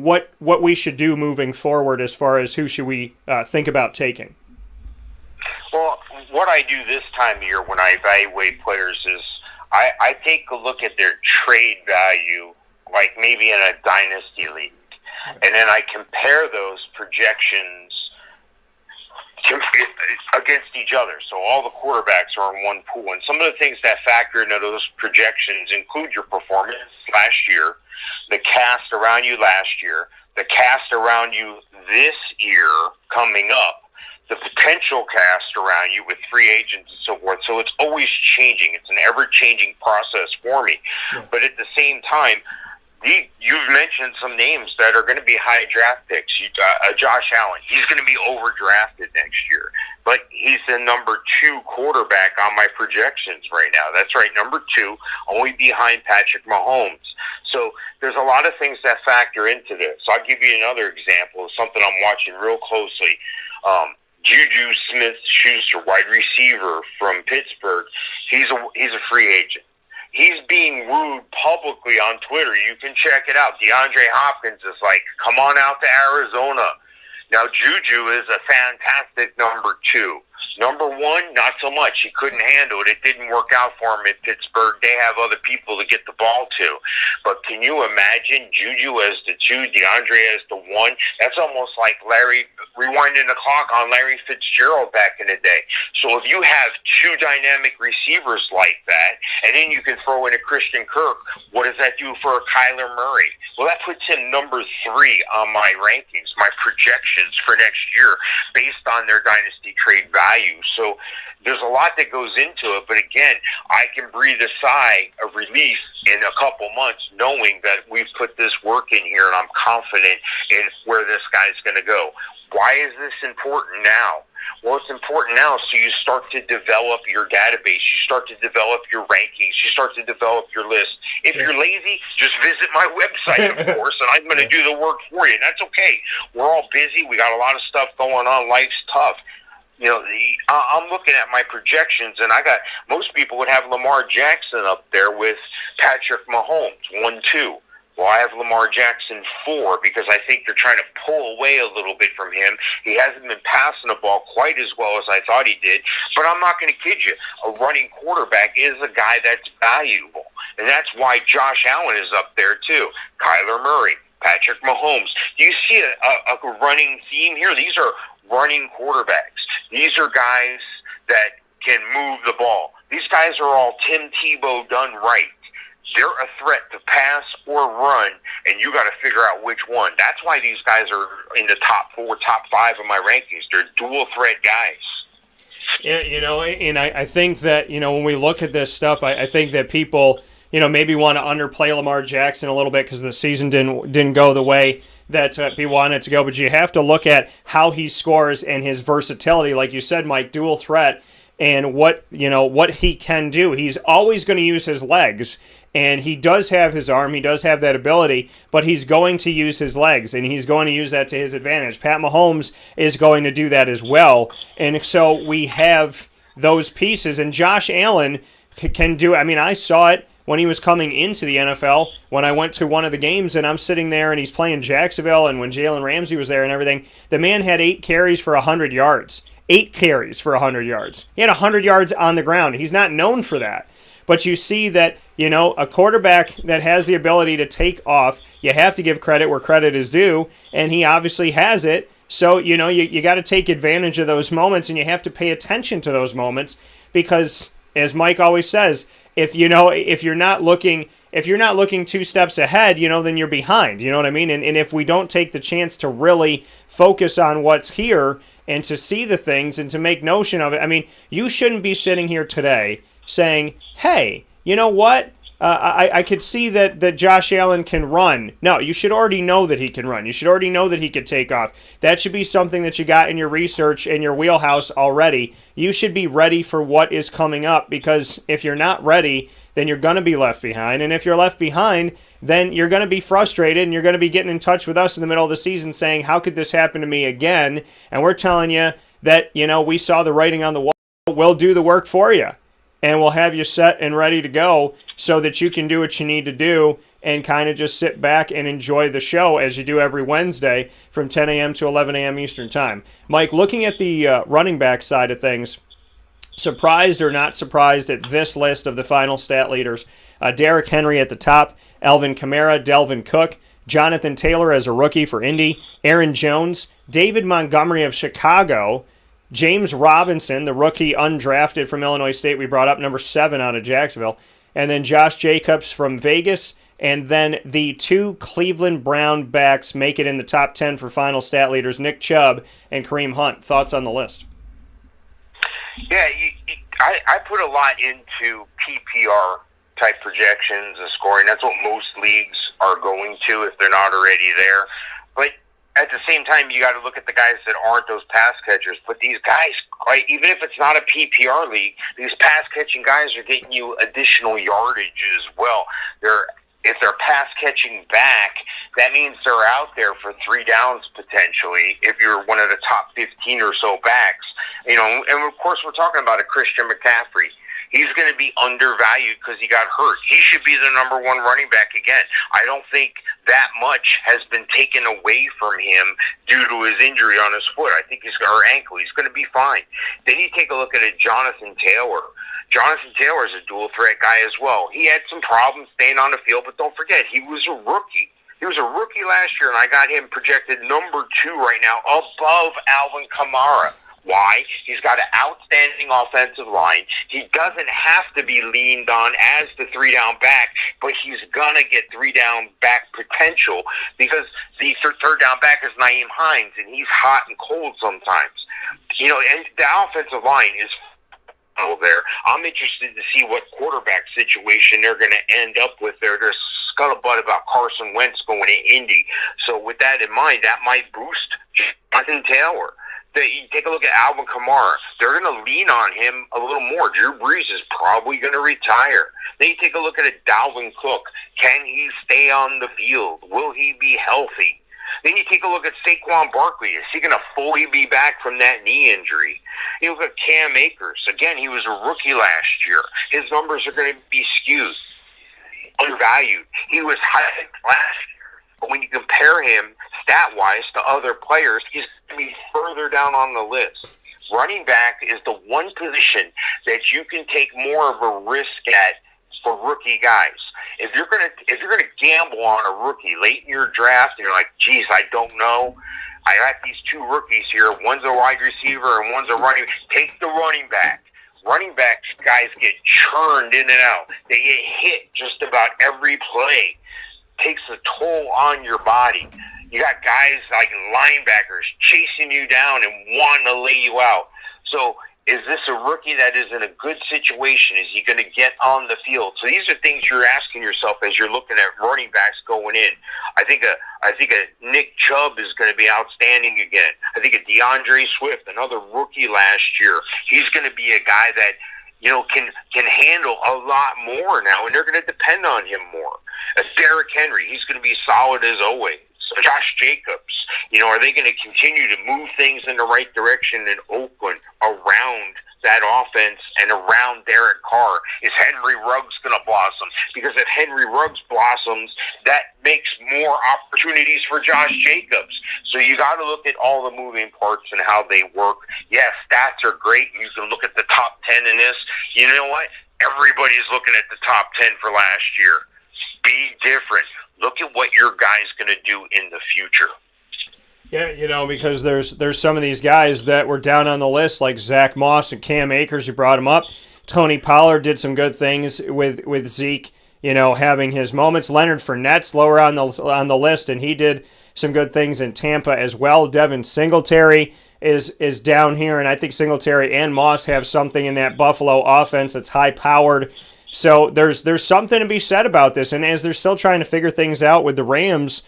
what we should do moving forward as far as who should we think about taking? Well, what I do this time of year when I evaluate players is I take a look at their trade value, like maybe in a dynasty league, and then I compare those projections against each other. So all the quarterbacks are in one pool. And some of the things that factor into those projections include your performance last year, the cast around you last year, the cast around you this year coming up, the potential cast around you with free agents and so forth. So it's always changing. It's an ever-changing process for me. Yeah. But at the same time, you've mentioned some names that are going to be high draft picks. Josh Allen, he's going to be overdrafted next year, but he's the number 2 quarterback on my projections right now. That's right, number 2, only behind Patrick Mahomes. So there's a lot of things that factor into this. So I'll give you another example of something I'm watching real closely. Juju Smith-Schuster, wide receiver from Pittsburgh, he's a free agent. He's being wooed publicly on Twitter. You can check it out. DeAndre Hopkins is like, come on out to Arizona. Now, Juju is a fantastic number 2. Number 1, not so much. He couldn't handle it. It didn't work out for him in Pittsburgh. They have other people to get the ball to. But can you imagine Juju as the 2, DeAndre as the 1? That's almost like rewinding the clock on Larry Fitzgerald back in the day. So if you have 2 dynamic receivers like that, and then you can throw in a Christian Kirk, what does that do for a Kyler Murray? Well, that puts him number 3 on my rankings, my projections for next year, based on their dynasty trade value. So there's a lot that goes into it, but again, I can breathe a sigh of relief in a couple months knowing that we've put this work in here and I'm confident in where this guy's going to go. Why is this important now? Well, it's important now so you start to develop your database. You start to develop your rankings. You start to develop your list. If you're lazy, just visit my website, of course, and I'm going to do the work for you. And that's okay. We're all busy. We got a lot of stuff going on. Life's tough. You know, I'm looking at my projections, and most people would have Lamar Jackson up there with Patrick Mahomes, 1-2. Well, I have Lamar Jackson 4 because I think they're trying to pull away a little bit from him. He hasn't been passing the ball quite as well as I thought he did. But I'm not going to kid you. A running quarterback is a guy that's valuable. And that's why Josh Allen is up there, too. Kyler Murray, Patrick Mahomes. Do you see a running theme here? These are running quarterbacks. These are guys that can move the ball. These guys are all Tim Tebow done right. They're a threat to pass or run, and you got to figure out which one. That's why these guys are in the top 4, top 5 of my rankings. They're dual threat guys. Yeah, and I think that, when we look at this stuff, I think that people, maybe want to underplay Lamar Jackson a little bit because the season didn't go the way that people wanted it to go. But you have to look at how he scores and his versatility. Like you said, Mike, dual threat, and what he can do. He's always going to use his legs. And he does have his arm, he does have that ability, but he's going to use his legs, and he's going to use that to his advantage. Pat Mahomes is going to do that as well. And so we have those pieces, and Josh Allen can do, I saw it when he was coming into the NFL, when I went to one of the games, and I'm sitting there, and he's playing Jacksonville, and when Jalen Ramsey was there and everything, the man had 8 carries for 100 yards. 8 carries for 100 yards. He had 100 yards on the ground. He's not known for that. But you see that, a quarterback that has the ability to take off, you have to give credit where credit is due, and he obviously has it. So, you got to take advantage of those moments, and you have to pay attention to those moments because, as Mike always says, if you're not looking 2 steps ahead, then you're behind. You know what I mean? And if we don't take the chance to really focus on what's here and to see the things and to make notion of it, you shouldn't be sitting here today saying, hey, you know what? I could see that Josh Allen can run. No, you should already know that he can run. You should already know that he could take off. That should be something that you got in your research and your wheelhouse already. You should be ready for what is coming up, because if you're not ready, then you're going to be left behind. And if you're left behind, then you're going to be frustrated, and you're going to be getting in touch with us in the middle of the season saying, how could this happen to me again? And we're telling you that, we saw the writing on the wall. We'll do the work for you. And we'll have you set and ready to go so that you can do what you need to do and kind of just sit back and enjoy the show as you do every Wednesday from 10 a.m. to 11 a.m. Eastern Time. Mike, looking at the running back side of things, surprised or not surprised at this list of the final stat leaders? Derrick Henry at the top, Alvin Kamara, Delvin Cook, Jonathan Taylor as a rookie for Indy, Aaron Jones, David Montgomery of Chicago, James Robinson, the rookie undrafted from Illinois State, we brought up, number 7 out of Jacksonville. And then Josh Jacobs from Vegas, And then the 2 Cleveland Brown backs make it in the top 10 for final stat leaders, Nick Chubb and Kareem Hunt. Thoughts on the list? Yeah, I put a lot into PPR type projections and scoring. That's what most leagues are going to if they're not already there. But at the same time, you got to look at the guys that aren't those pass catchers. But these guys, right, even if it's not a PPR league, these pass catching guys are getting you additional yardage as well. If they're pass catching back, that means they're out there for 3 downs potentially. If you're one of the top 15 or so backs, and of course we're talking about a Christian McCaffrey. He's going to be undervalued because he got hurt. He should be the number 1 running back again. I don't think that much has been taken away from him due to his injury on his foot. I think or ankle. He's going to be fine. Then you take a look at Jonathan Taylor. Jonathan Taylor is a dual threat guy as well. He had some problems staying on the field, but don't forget, he was a rookie. He was a rookie last year, and I got him projected number 2 right now above Alvin Kamara. Why? He's got an outstanding offensive line. He doesn't have to be leaned on as the 3-down back, but he's going to get 3-down back potential because the third down back is Nyheim Hines, and he's hot and cold sometimes. And the offensive line is there. I'm interested to see what quarterback situation they're going to end up with there. There's scuttlebutt about Carson Wentz going to Indy. So with that in mind, that might boost Jonathan Taylor. You take a look at Alvin Kamara. They're going to lean on him a little more. Drew Brees is probably going to retire. Then you take a look at a Dalvin Cook. Can he stay on the field? Will he be healthy? Then you take a look at Saquon Barkley. Is he going to fully be back from that knee injury? You look at Cam Akers. Again, he was a rookie last year. His numbers are going to be skewed, undervalued. He was hyped last year. But when you compare him stat-wise to other players, he's going to be further down on the list. Running back is the one position that you can take more of a risk at for rookie guys. If you're gonna gamble on a rookie late in your draft, and you're like, geez, I don't know. I got these 2 rookies here. One's a wide receiver and one's a running. Take the running back. Running back guys get churned in and out. They get hit just about every play. Takes a toll on your body. You got guys like linebackers chasing you down and wanting to lay you out. So is this a rookie that is in a good situation? Is he going to get on the field? So these are things you're asking yourself as you're looking at running backs going in. I think a Nick Chubb is going to be outstanding again. I think a DeAndre Swift, another rookie last year, he's going to be a guy that can handle a lot more now, and they're going to depend on him more. Derrick Henry, he's going to be solid as always. Josh Jacobs, are they going to continue to move things in the right direction in Oakland around that offense and around Derek Carr? Is Henry Ruggs going to blossom? Because if Henry Ruggs blossoms, that makes more opportunities for Josh Jacobs. So you got to look at all the moving parts and how they work. Yeah, stats are great. You can look at the top 10 in this. You know what? Everybody's looking at the top 10 for last year. Be different. Look at what your guy's going to do in the future. Yeah, because there's some of these guys that were down on the list, like Zach Moss and Cam Akers, who brought him up. Tony Pollard did some good things with Zeke, having his moments. Leonard Fournette's lower on the list, and he did some good things in Tampa as well. Devin Singletary is down here, and I think Singletary and Moss have something in that Buffalo offense that's high-powered. So there's something to be said about this, and as they're still trying to figure things out with the Rams,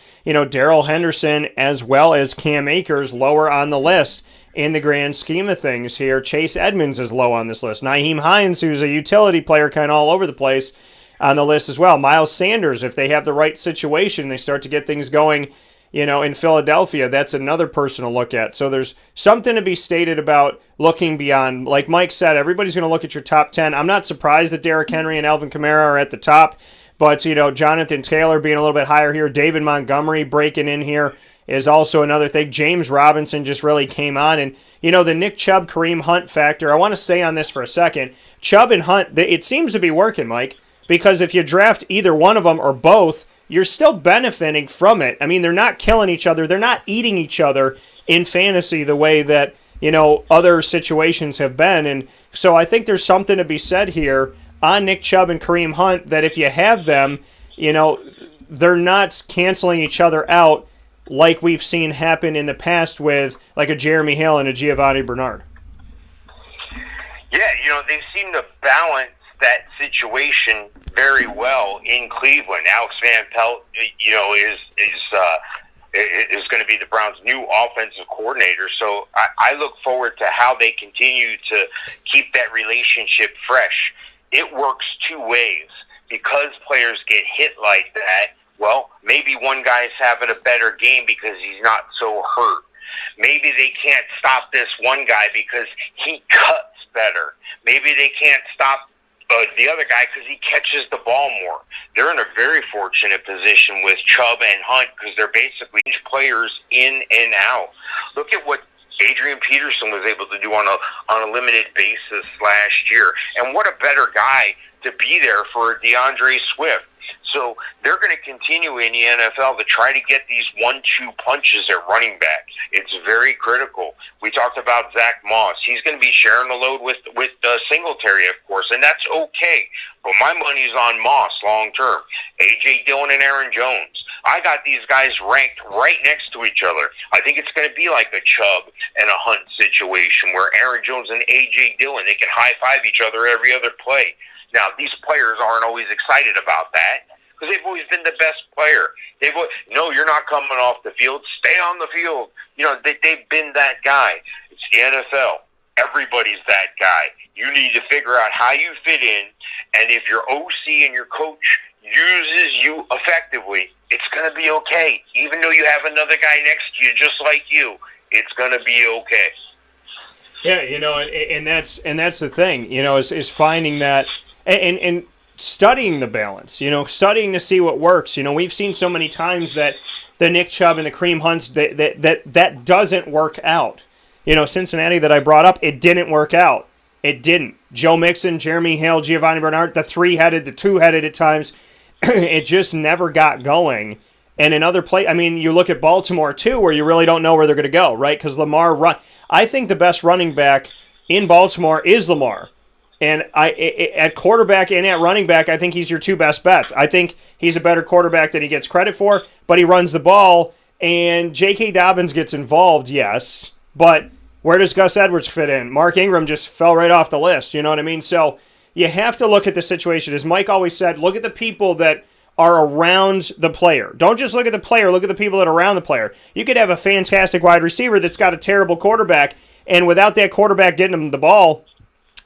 Darrell Henderson as well as Cam Akers lower on the list in the grand scheme of things here. Chase Edmonds is low on this list. Nyheim Hines, who's a utility player kind of all over the place on the list as well. Miles Sanders, if they have the right situation, they start to get things going, in Philadelphia, that's another person to look at. So there's something to be stated about looking beyond. Like Mike said, everybody's going to look at your top 10. I'm not surprised that Derrick Henry and Alvin Kamara are at the top, but, Jonathan Taylor being a little bit higher here, David Montgomery breaking in here is also another thing. James Robinson just really came on. And, the Nick Chubb, Kareem Hunt factor, I want to stay on this for a second. Chubb and Hunt, it seems to be working, Mike, because if you draft either one of them or both, you're still benefiting from it. I mean, they're not killing each other. They're not eating each other in fantasy the way that, other situations have been. And so I think there's something to be said here on Nick Chubb and Kareem Hunt that if you have them, they're not canceling each other out like we've seen happen in the past with like a Jeremy Hale and a Giovanni Bernard. Yeah, they seem to balance that situation very well in Cleveland. Alex Van Pelt, is going to be the Browns' new offensive coordinator. So I look forward to how they continue to keep that relationship fresh. It works two ways. Because players get hit like that, well, maybe one guy's having a better game because he's not so hurt. Maybe they can't stop this one guy because he cuts better. Maybe they can't stop the other guy because he catches the ball more. They're in a very fortunate position with Chubb and Hunt because they're basically players in and out. Look at what Adrian Peterson was able to do on a limited basis last year. And what a better guy to be there for DeAndre Swift. So they're going to continue in the NFL to try to get these 1-2 punches at running back. It's very critical. We talked about Zach Moss. He's going to be sharing the load with Singletary, of course, and that's okay. But my money's on Moss long term. A.J. Dillon and Aaron Jones. I got these guys ranked right next to each other. I think it's going to be like a Chubb and a Hunt situation where Aaron Jones and A.J. Dillon, they can high-five each other every other play. Now, these players aren't always excited about that because they've always been the best player. No, you're not coming off the field. Stay on the field. They've been that guy. It's the NFL. Everybody's that guy. You need to figure out how you fit in, and if your OC and your coach uses you effectively, it's going to be okay. Even though you have another guy next to you just like you, it's going to be okay. Yeah, and that's the thing, is finding that and studying the balance, studying to see what works. We've seen so many times that the Nick Chubb and the Kareem Hunts, that doesn't work out. Cincinnati that I brought up, it didn't work out. It didn't. Joe Mixon, Jeremy Hale, Giovanni Bernard, the three-headed, the two-headed at times, it just never got going. And another play, you look at Baltimore too, where you really don't know where they're going to go, right? Because Lamar I think the best running back in Baltimore is Lamar. And at quarterback and at running back, I think he's your two best bets. I think he's a better quarterback than he gets credit for, but he runs the ball, and J.K. Dobbins gets involved, yes, but where does Gus Edwards fit in? Mark Ingram just fell right off the list, you know what I mean? So you have to look at the situation. As Mike always said, look at the people that are around the player. Don't just look at the player, look at the people that are around the player. You could have a fantastic wide receiver that's got a terrible quarterback, and without that quarterback getting him the ball,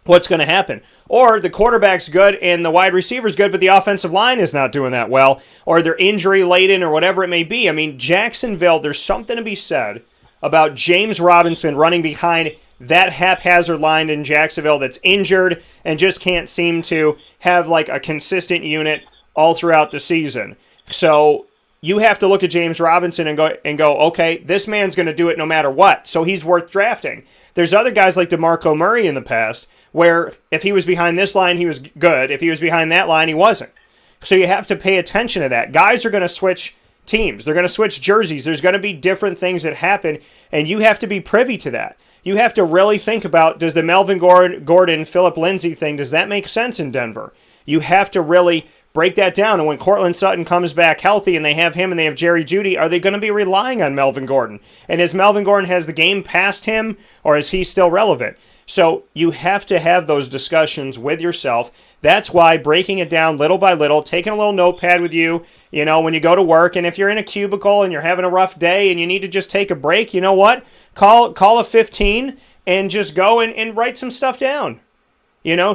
what's going to happen? Or the quarterback's good and the wide receiver's good, but the offensive line is not doing that well, or they're injury-laden or whatever it may be. Jacksonville, there's something to be said about James Robinson running behind that haphazard line in Jacksonville that's injured and just can't seem to have like a consistent unit all throughout the season. So you have to look at James Robinson and go, okay, this man's going to do it no matter what, so he's worth drafting. There's other guys like DeMarco Murray in the past where if he was behind this line, he was good. If he was behind that line, he wasn't. So you have to pay attention to that. Guys are going to switch teams. They're going to switch jerseys. There's going to be different things that happen, and you have to be privy to that. You have to really think about, does the Melvin Gordon, Philip Lindsay thing, does that make sense in Denver? You have to really break that down. And when Cortland Sutton comes back healthy and they have him and they have Jerry Jeudy, are they going to be relying on Melvin Gordon? And is Melvin Gordon, has the game passed him, or is he still relevant? So you have to have those discussions with yourself. That's why breaking it down little by little, taking a little notepad with you, when you go to work, and if you're in a cubicle and you're having a rough day and you need to just take a break, you know what? Call a 15 and just go and write some stuff down.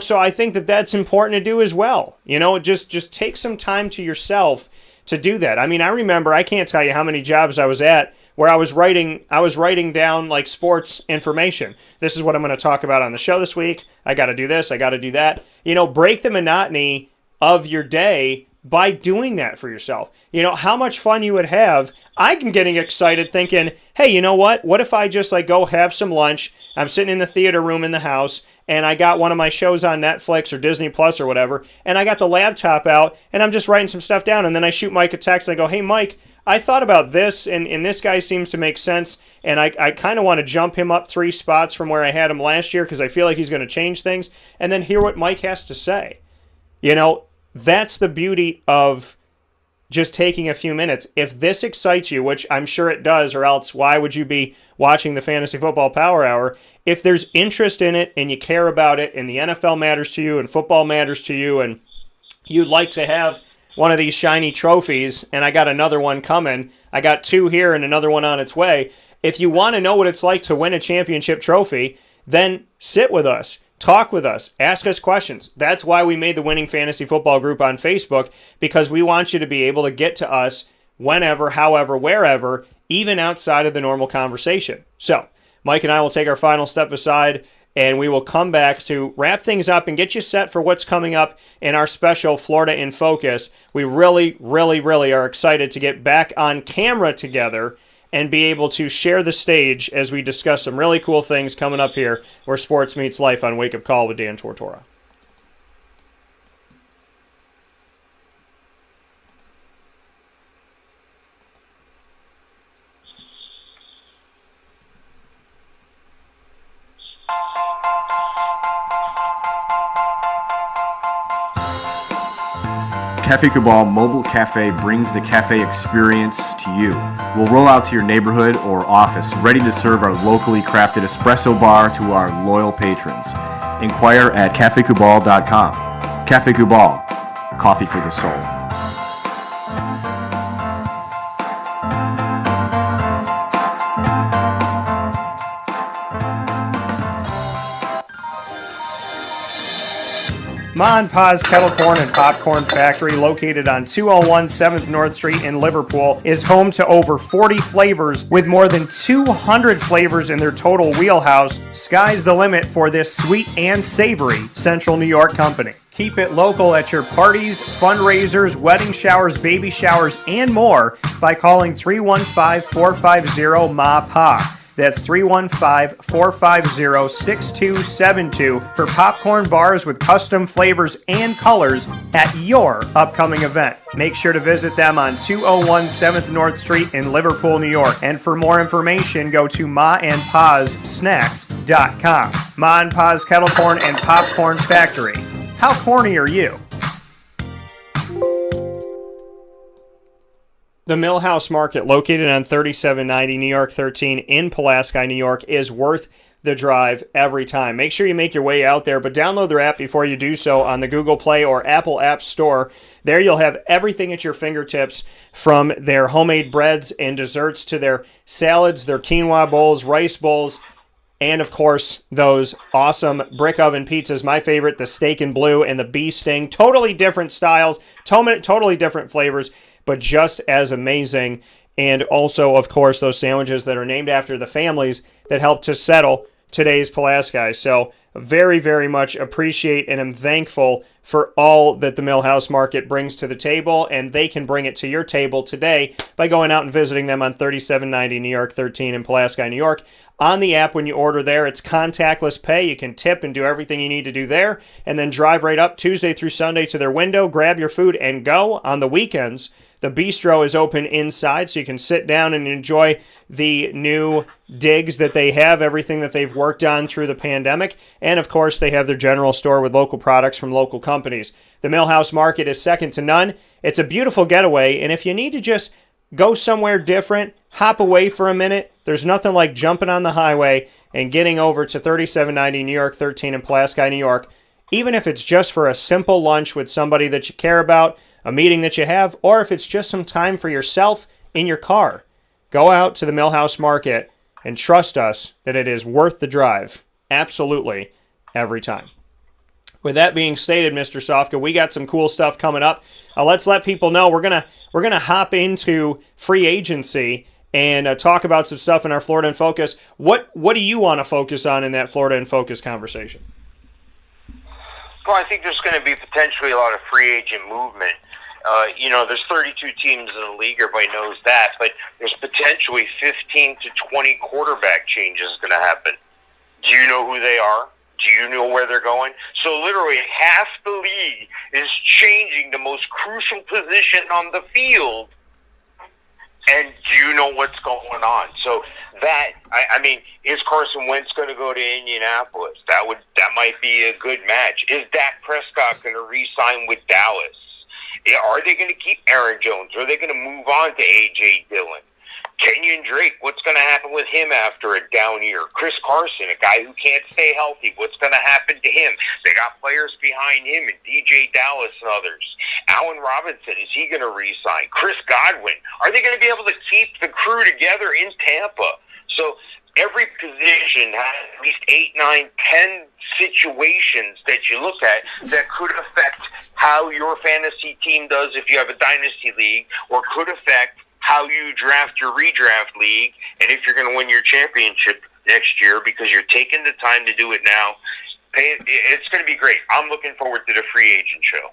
So I think that that's important to do as well. Just take some time to yourself to do that. I remember, I can't tell you how many jobs I was at where I was writing down like sports information. This is what I'm going to talk about on the show this week. I got to do this. I got to do that. Break the monotony of your day by doing that for yourself. How much fun you would have. I'm getting excited thinking, hey, you know what? What if I just go have some lunch? I'm sitting in the theater room in the house, and I got one of my shows on Netflix or Disney Plus or whatever, and I got the laptop out, and I'm just writing some stuff down, and then I shoot Mike a text, and I go, hey, Mike, I thought about this, and this guy seems to make sense, and I kind of want to jump him up 3 spots from where I had him last year because I feel like he's going to change things, and then hear what Mike has to say. That's the beauty of just taking a few minutes. If this excites you, which I'm sure it does, or else why would you be watching the Fantasy Football Power Hour? If there's interest in it and you care about it and the NFL matters to you and football matters to you and you'd like to have one of these shiny trophies, and I got another one coming, I got 2 here and another one on its way. If you want to know what it's like to win a championship trophy, then sit with us. Talk with us. Ask us questions. That's why we made the Winning Fantasy Football group on Facebook, because we want you to be able to get to us whenever, however, wherever, even outside of the normal conversation. So, Mike and I will take our final step aside, and we will come back to wrap things up and get you set for what's coming up in our special Florida in Focus. We really, really, really are excited to get back on camera together and be able to share the stage as we discuss some really cool things coming up here where sports meets life on Wake Up Call with Dan Tortora. Cafe Cabal Mobile Cafe brings the cafe experience to you. We'll roll out to your neighborhood or office, ready to serve our locally crafted espresso bar to our loyal patrons. Inquire at cafecabal.com. Cafe Cabal, coffee for the soul. Ma and Pa's Kettle Corn and Popcorn Factory, located on 201 7th North Street in Liverpool, is home to over 40 flavors with more than 200 flavors in their total wheelhouse. Sky's the limit for this sweet and savory Central New York company. Keep it local at your parties, fundraisers, wedding showers, baby showers, and more by calling 315-450-MA-PA. That's 315-450-6272 for popcorn bars with custom flavors and colors at your upcoming event. Make sure to visit them on 201 7th North Street in Liverpool, New York. And for more information, go to maandpazsnacks.com. Ma and Pa's Kettle Corn and Popcorn Factory. How corny are you? The Millhouse Market, located on 3790 New York 13 in Pulaski, New York, is worth the drive every time. Make sure you make your way out there, but download their app before you do so on the Google Play or Apple App Store. There you'll have everything at your fingertips, from their homemade breads and desserts to their salads, their quinoa bowls, rice bowls, and of course, those awesome brick oven pizzas. My favorite, the steak and blue and the bee sting. Totally different styles, totally different flavors, but just as amazing. And also, of course, those sandwiches that are named after the families that helped to settle today's Pulaski. So very, very much appreciate and am thankful for all that the Millhouse Market brings to the table, and they can bring it to your table today by going out and visiting them on 3790 New York 13 in Pulaski, New York. On the app, when you order there, it's contactless pay. You can tip and do everything you need to do there, and then drive right up Tuesday through Sunday to their window, grab your food, and go. On the weekends, the bistro is open inside, so you can sit down and enjoy the new digs that they have, everything that they've worked on through the pandemic. And, of course, they have their general store with local products from local companies. The Millhouse Market is second to none. It's a beautiful getaway, and if you need to just go somewhere different, hop away for a minute, there's nothing like jumping on the highway and getting over to 3790 New York 13 in Pulaski, New York, even if it's just for a simple lunch with somebody that you care about, a meeting that you have, or if it's just some time for yourself in your car. Go out to the Millhouse Market and trust us that it is worth the drive. Absolutely, every time. With that being stated, Mr. Sofka, we got some cool stuff coming up. Let's let people know we're gonna hop into free agency and talk about some stuff in our Florida in Focus. What do you want to focus on in that Florida in Focus conversation? Well, I think there's going to be potentially a lot of free agent movement. There's 32 teams in the league. Everybody knows that. But there's potentially 15 to 20 quarterback changes going to happen. Do you know who they are? Do you know where they're going? So literally half the league is changing the most crucial position on the field. And do you know what's going on? So that, is Carson Wentz going to go to Indianapolis? That might be a good match. Is Dak Prescott going to re-sign with Dallas? Are they going to keep Aaron Jones? Are they going to move on to A.J. Dillon? Kenyon Drake, what's going to happen with him after a down year? Chris Carson, a guy who can't stay healthy, what's going to happen to him? They got players behind him, and DJ Dallas and others. Allen Robinson, is he going to re-sign? Chris Godwin, are they going to be able to keep the crew together in Tampa? So every position has at least 8, 9, 10 situations that you look at that could affect how your fantasy team does if you have a dynasty league, or could affect how you draft your redraft league, and if you're going to win your championship next year, because you're taking the time to do it now. It's going to be great. I'm looking forward to the free agent show.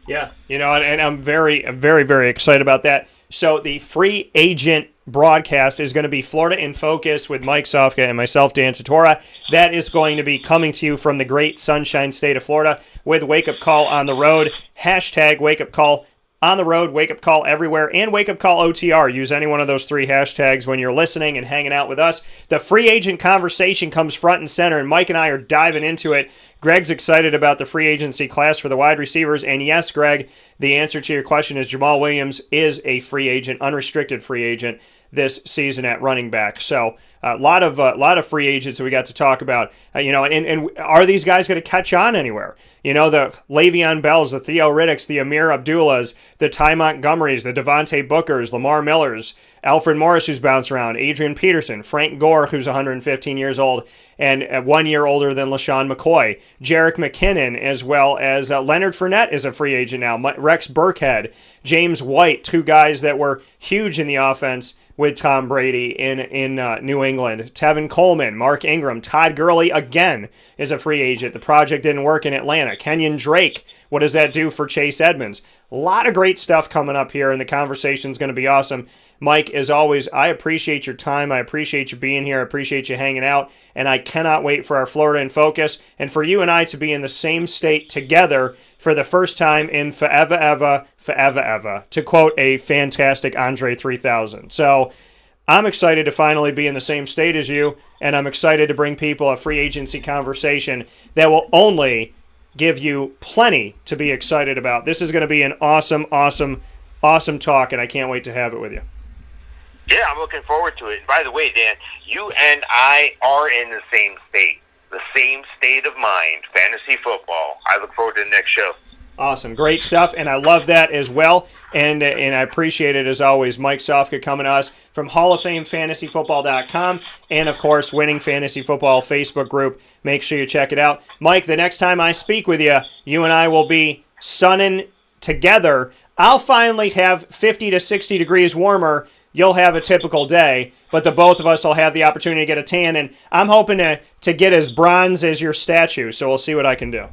Yeah, and I'm very, very, very excited about that. So the free agent broadcast is going to be Florida in Focus with Mike Sofka and myself, Dan Tortora. That is going to be coming to you from the great Sunshine State of Florida with Wake Up Call on the road. Hashtag Wake Up Call on the road, Wake Up Call everywhere, and Wake Up Call OTR. Use any one of those 3 hashtags when you're listening and hanging out with us. The free agent conversation comes front and center, and Mike and I are diving into it. Greg's excited about the free agency class for the wide receivers, and yes, Greg, the answer to your question is Jamal Williams is a free agent, unrestricted free agent this season at running back. So a lot of free agents that we got to talk about. And are these guys going to catch on anywhere? The Le'Veon Bells, the Theo Riddicks, the Amir Abdullahs, the Ty Montgomerys, the Devontae Bookers, Lamar Millers, Alfred Morris, who's bounced around, Adrian Peterson, Frank Gore, who's 115 years old and 1 year older than LaShawn McCoy, Jerick McKinnon, as well as Leonard Fournette is a free agent now, Rex Burkhead, James White, 2 guys that were huge in the offense with Tom Brady in New England. Tevin Coleman, Mark Ingram, Todd Gurley again is a free agent. The project didn't work in Atlanta. Kenyon Drake, what does that do for Chase Edmonds? A lot of great stuff coming up here, and the conversation's going to be awesome. Mike, as always, I appreciate your time. I appreciate you being here. I appreciate you hanging out, and I cannot wait for our Florida in Focus and for you and I to be in the same state together for the first time in forever, ever, to quote a fantastic Andre 3000. So I'm excited to finally be in the same state as you, and I'm excited to bring people a free agency conversation that will only give you plenty to be excited about. This is going to be an awesome talk, and I can't wait to have it with you. Yeah, I'm looking forward to it. And by the way, Dan, you and I are in the same state of mind, fantasy football. I look forward to the next show. Awesome. Great stuff, and I love that as well, and I appreciate it as always. Mike Sofka coming to us from Hall of Fame FantasyFootball.com and, of course, Winning Fantasy Football Facebook group. Make sure you check it out. Mike, the next time I speak with you, you and I will be sunning together. I'll finally have 50 to 60 degrees warmer. You'll have a typical day, but the both of us will have the opportunity to get a tan, and I'm hoping to get as bronze as your statue, so we'll see what I can do.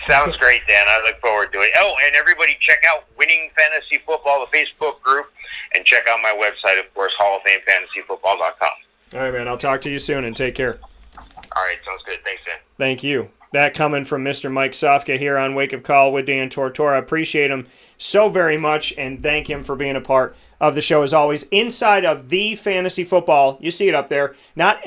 Sounds great, Dan. I look forward to it. Oh, and everybody check out Winning Fantasy Football, the Facebook group, and check out my website, of course, HallOfFameFantasyFootball.com. All right, man. I'll talk to you soon, and take care. All right, sounds good. Thanks, Dan. Thank you. That coming from Mr. Mike Sofka here on Wake Up Call with Dan Tortora. Appreciate him so very much, and thank him for being a part of the show as always. Inside of the Fantasy Football, you see it up there, not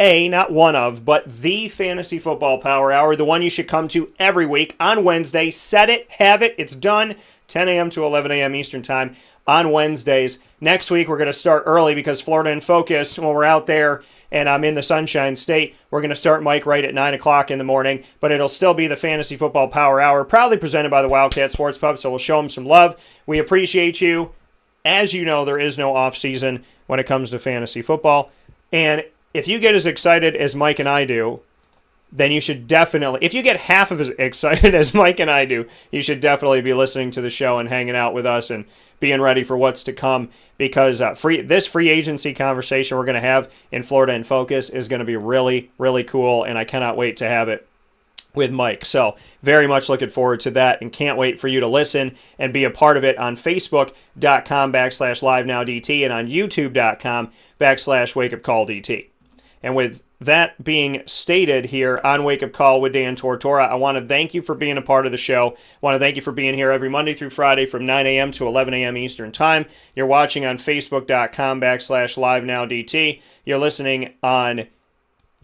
one of, but the Fantasy Football Power Hour, the one you should come to every week on Wednesday. Set it, have it, it's done, 10 a.m. to 11 a.m. Eastern Time on Wednesdays. Next week, we're going to start early because Florida in Focus, when we're out there and I'm in the Sunshine State, we're going to start Mike right at 9 o'clock in the morning, but it'll still be the Fantasy Football Power Hour, proudly presented by the Wildcat Sports Pub, so we'll show them some love. We appreciate you. As you know, there is no off-season when it comes to fantasy football, and if you get as excited as Mike and I do, then you should definitely, if you get half of as excited as Mike and I do, you should definitely be listening to the show and hanging out with us and being ready for what's to come, because this free agency conversation we're going to have in Florida in Focus is going to be really, really cool, and I cannot wait to have it with Mike. So very much looking forward to that and can't wait for you to listen and be a part of it on Facebook.com/LiveNowDT and on YouTube.com/WakeUpCallDT. And with that being stated here on Wake Up Call with Dan Tortora, I want to thank you for being a part of the show. I want to thank you for being here every Monday through Friday from 9 a.m. to 11 a.m. Eastern Time. You're watching on Facebook.com/LiveNowDT. You're listening on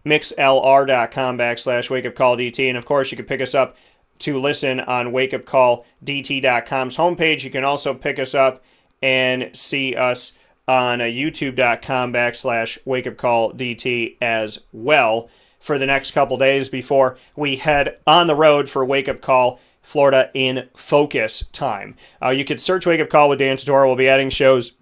MixLR.com/WakeUpCallDT. And of course, you can pick us up to listen on wakeupcalldt.com's homepage. You can also pick us up and see us on youtube.com/wakeupcalldt as well for the next couple days before we head on the road for Wake Up Call Florida in Focus time. You could search Wake Up Call with Dan Tortora. We'll be adding shows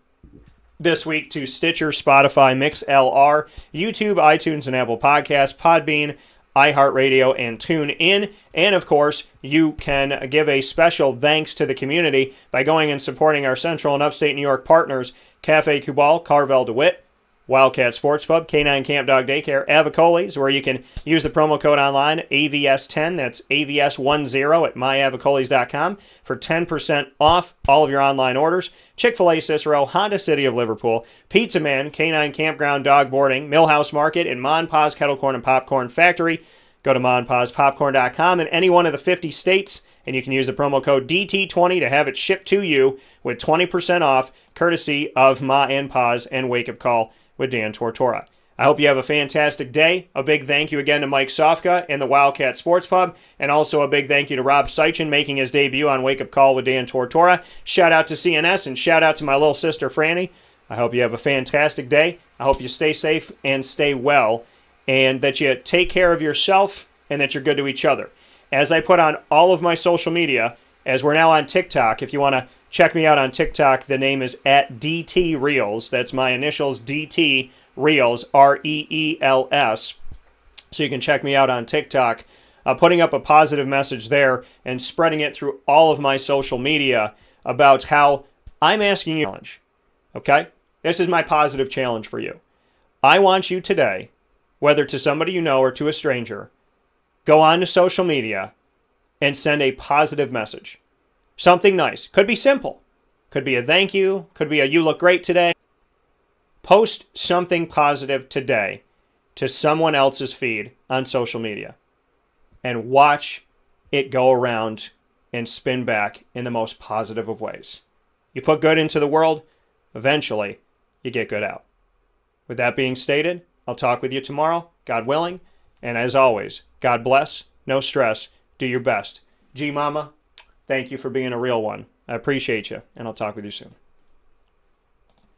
this week to Stitcher, Spotify, MixLR, YouTube, iTunes, and Apple Podcasts, Podbean, iHeartRadio, and TuneIn. And of course, you can give a special thanks to the community by going and supporting our Central and Upstate New York partners, Cafe Cubal, Carvel DeWitt, Wildcat Sports Pub, K9 Camp Dog Daycare, Avicoli's, where you can use the promo code online, AVS10, that's AVS10 at myavicoli's.com for 10% off all of your online orders. Chick-fil-A Cicero, Honda City of Liverpool, Pizza Man, K9 Campground Dog Boarding, Millhouse Market, and Mon Pa's Kettle Corn and Popcorn Factory. Go to monpaspopcorn.com in any one of the 50 states, and you can use the promo code DT20 to have it shipped to you with 20% off, courtesy of Ma and Pa's and Wake Up Call with Dan Tortora. I hope you have a fantastic day. A big thank you again to Mike Sofka and the Wildcat Sports Pub, and also a big thank you to Rob Seichin making his debut on Wake Up Call with Dan Tortora. Shout out to CNS and shout out to my little sister Franny. I hope you have a fantastic day. I hope you stay safe and stay well, and that you take care of yourself and that you're good to each other. As I put on all of my social media, as we're now on TikTok, if you want to check me out on TikTok, the name is @DTReels. That's my initials, DT Reels, REELS. So you can check me out on TikTok, putting up a positive message there and spreading it through all of my social media about how I'm asking you a challenge. Okay? This is my positive challenge for you. I want you today, whether to somebody you know or to a stranger, go on to social media and send a positive message. Something nice. Could be simple. Could be a thank you. Could be a you look great today. Post something positive today to someone else's feed on social media and watch it go around and spin back in the most positive of ways. You put good into the world, eventually you get good out. With that being stated, I'll talk with you tomorrow, God willing. And as always, God bless, no stress, do your best. G Mama, thank you for being a real one. I appreciate you, and I'll talk with you soon.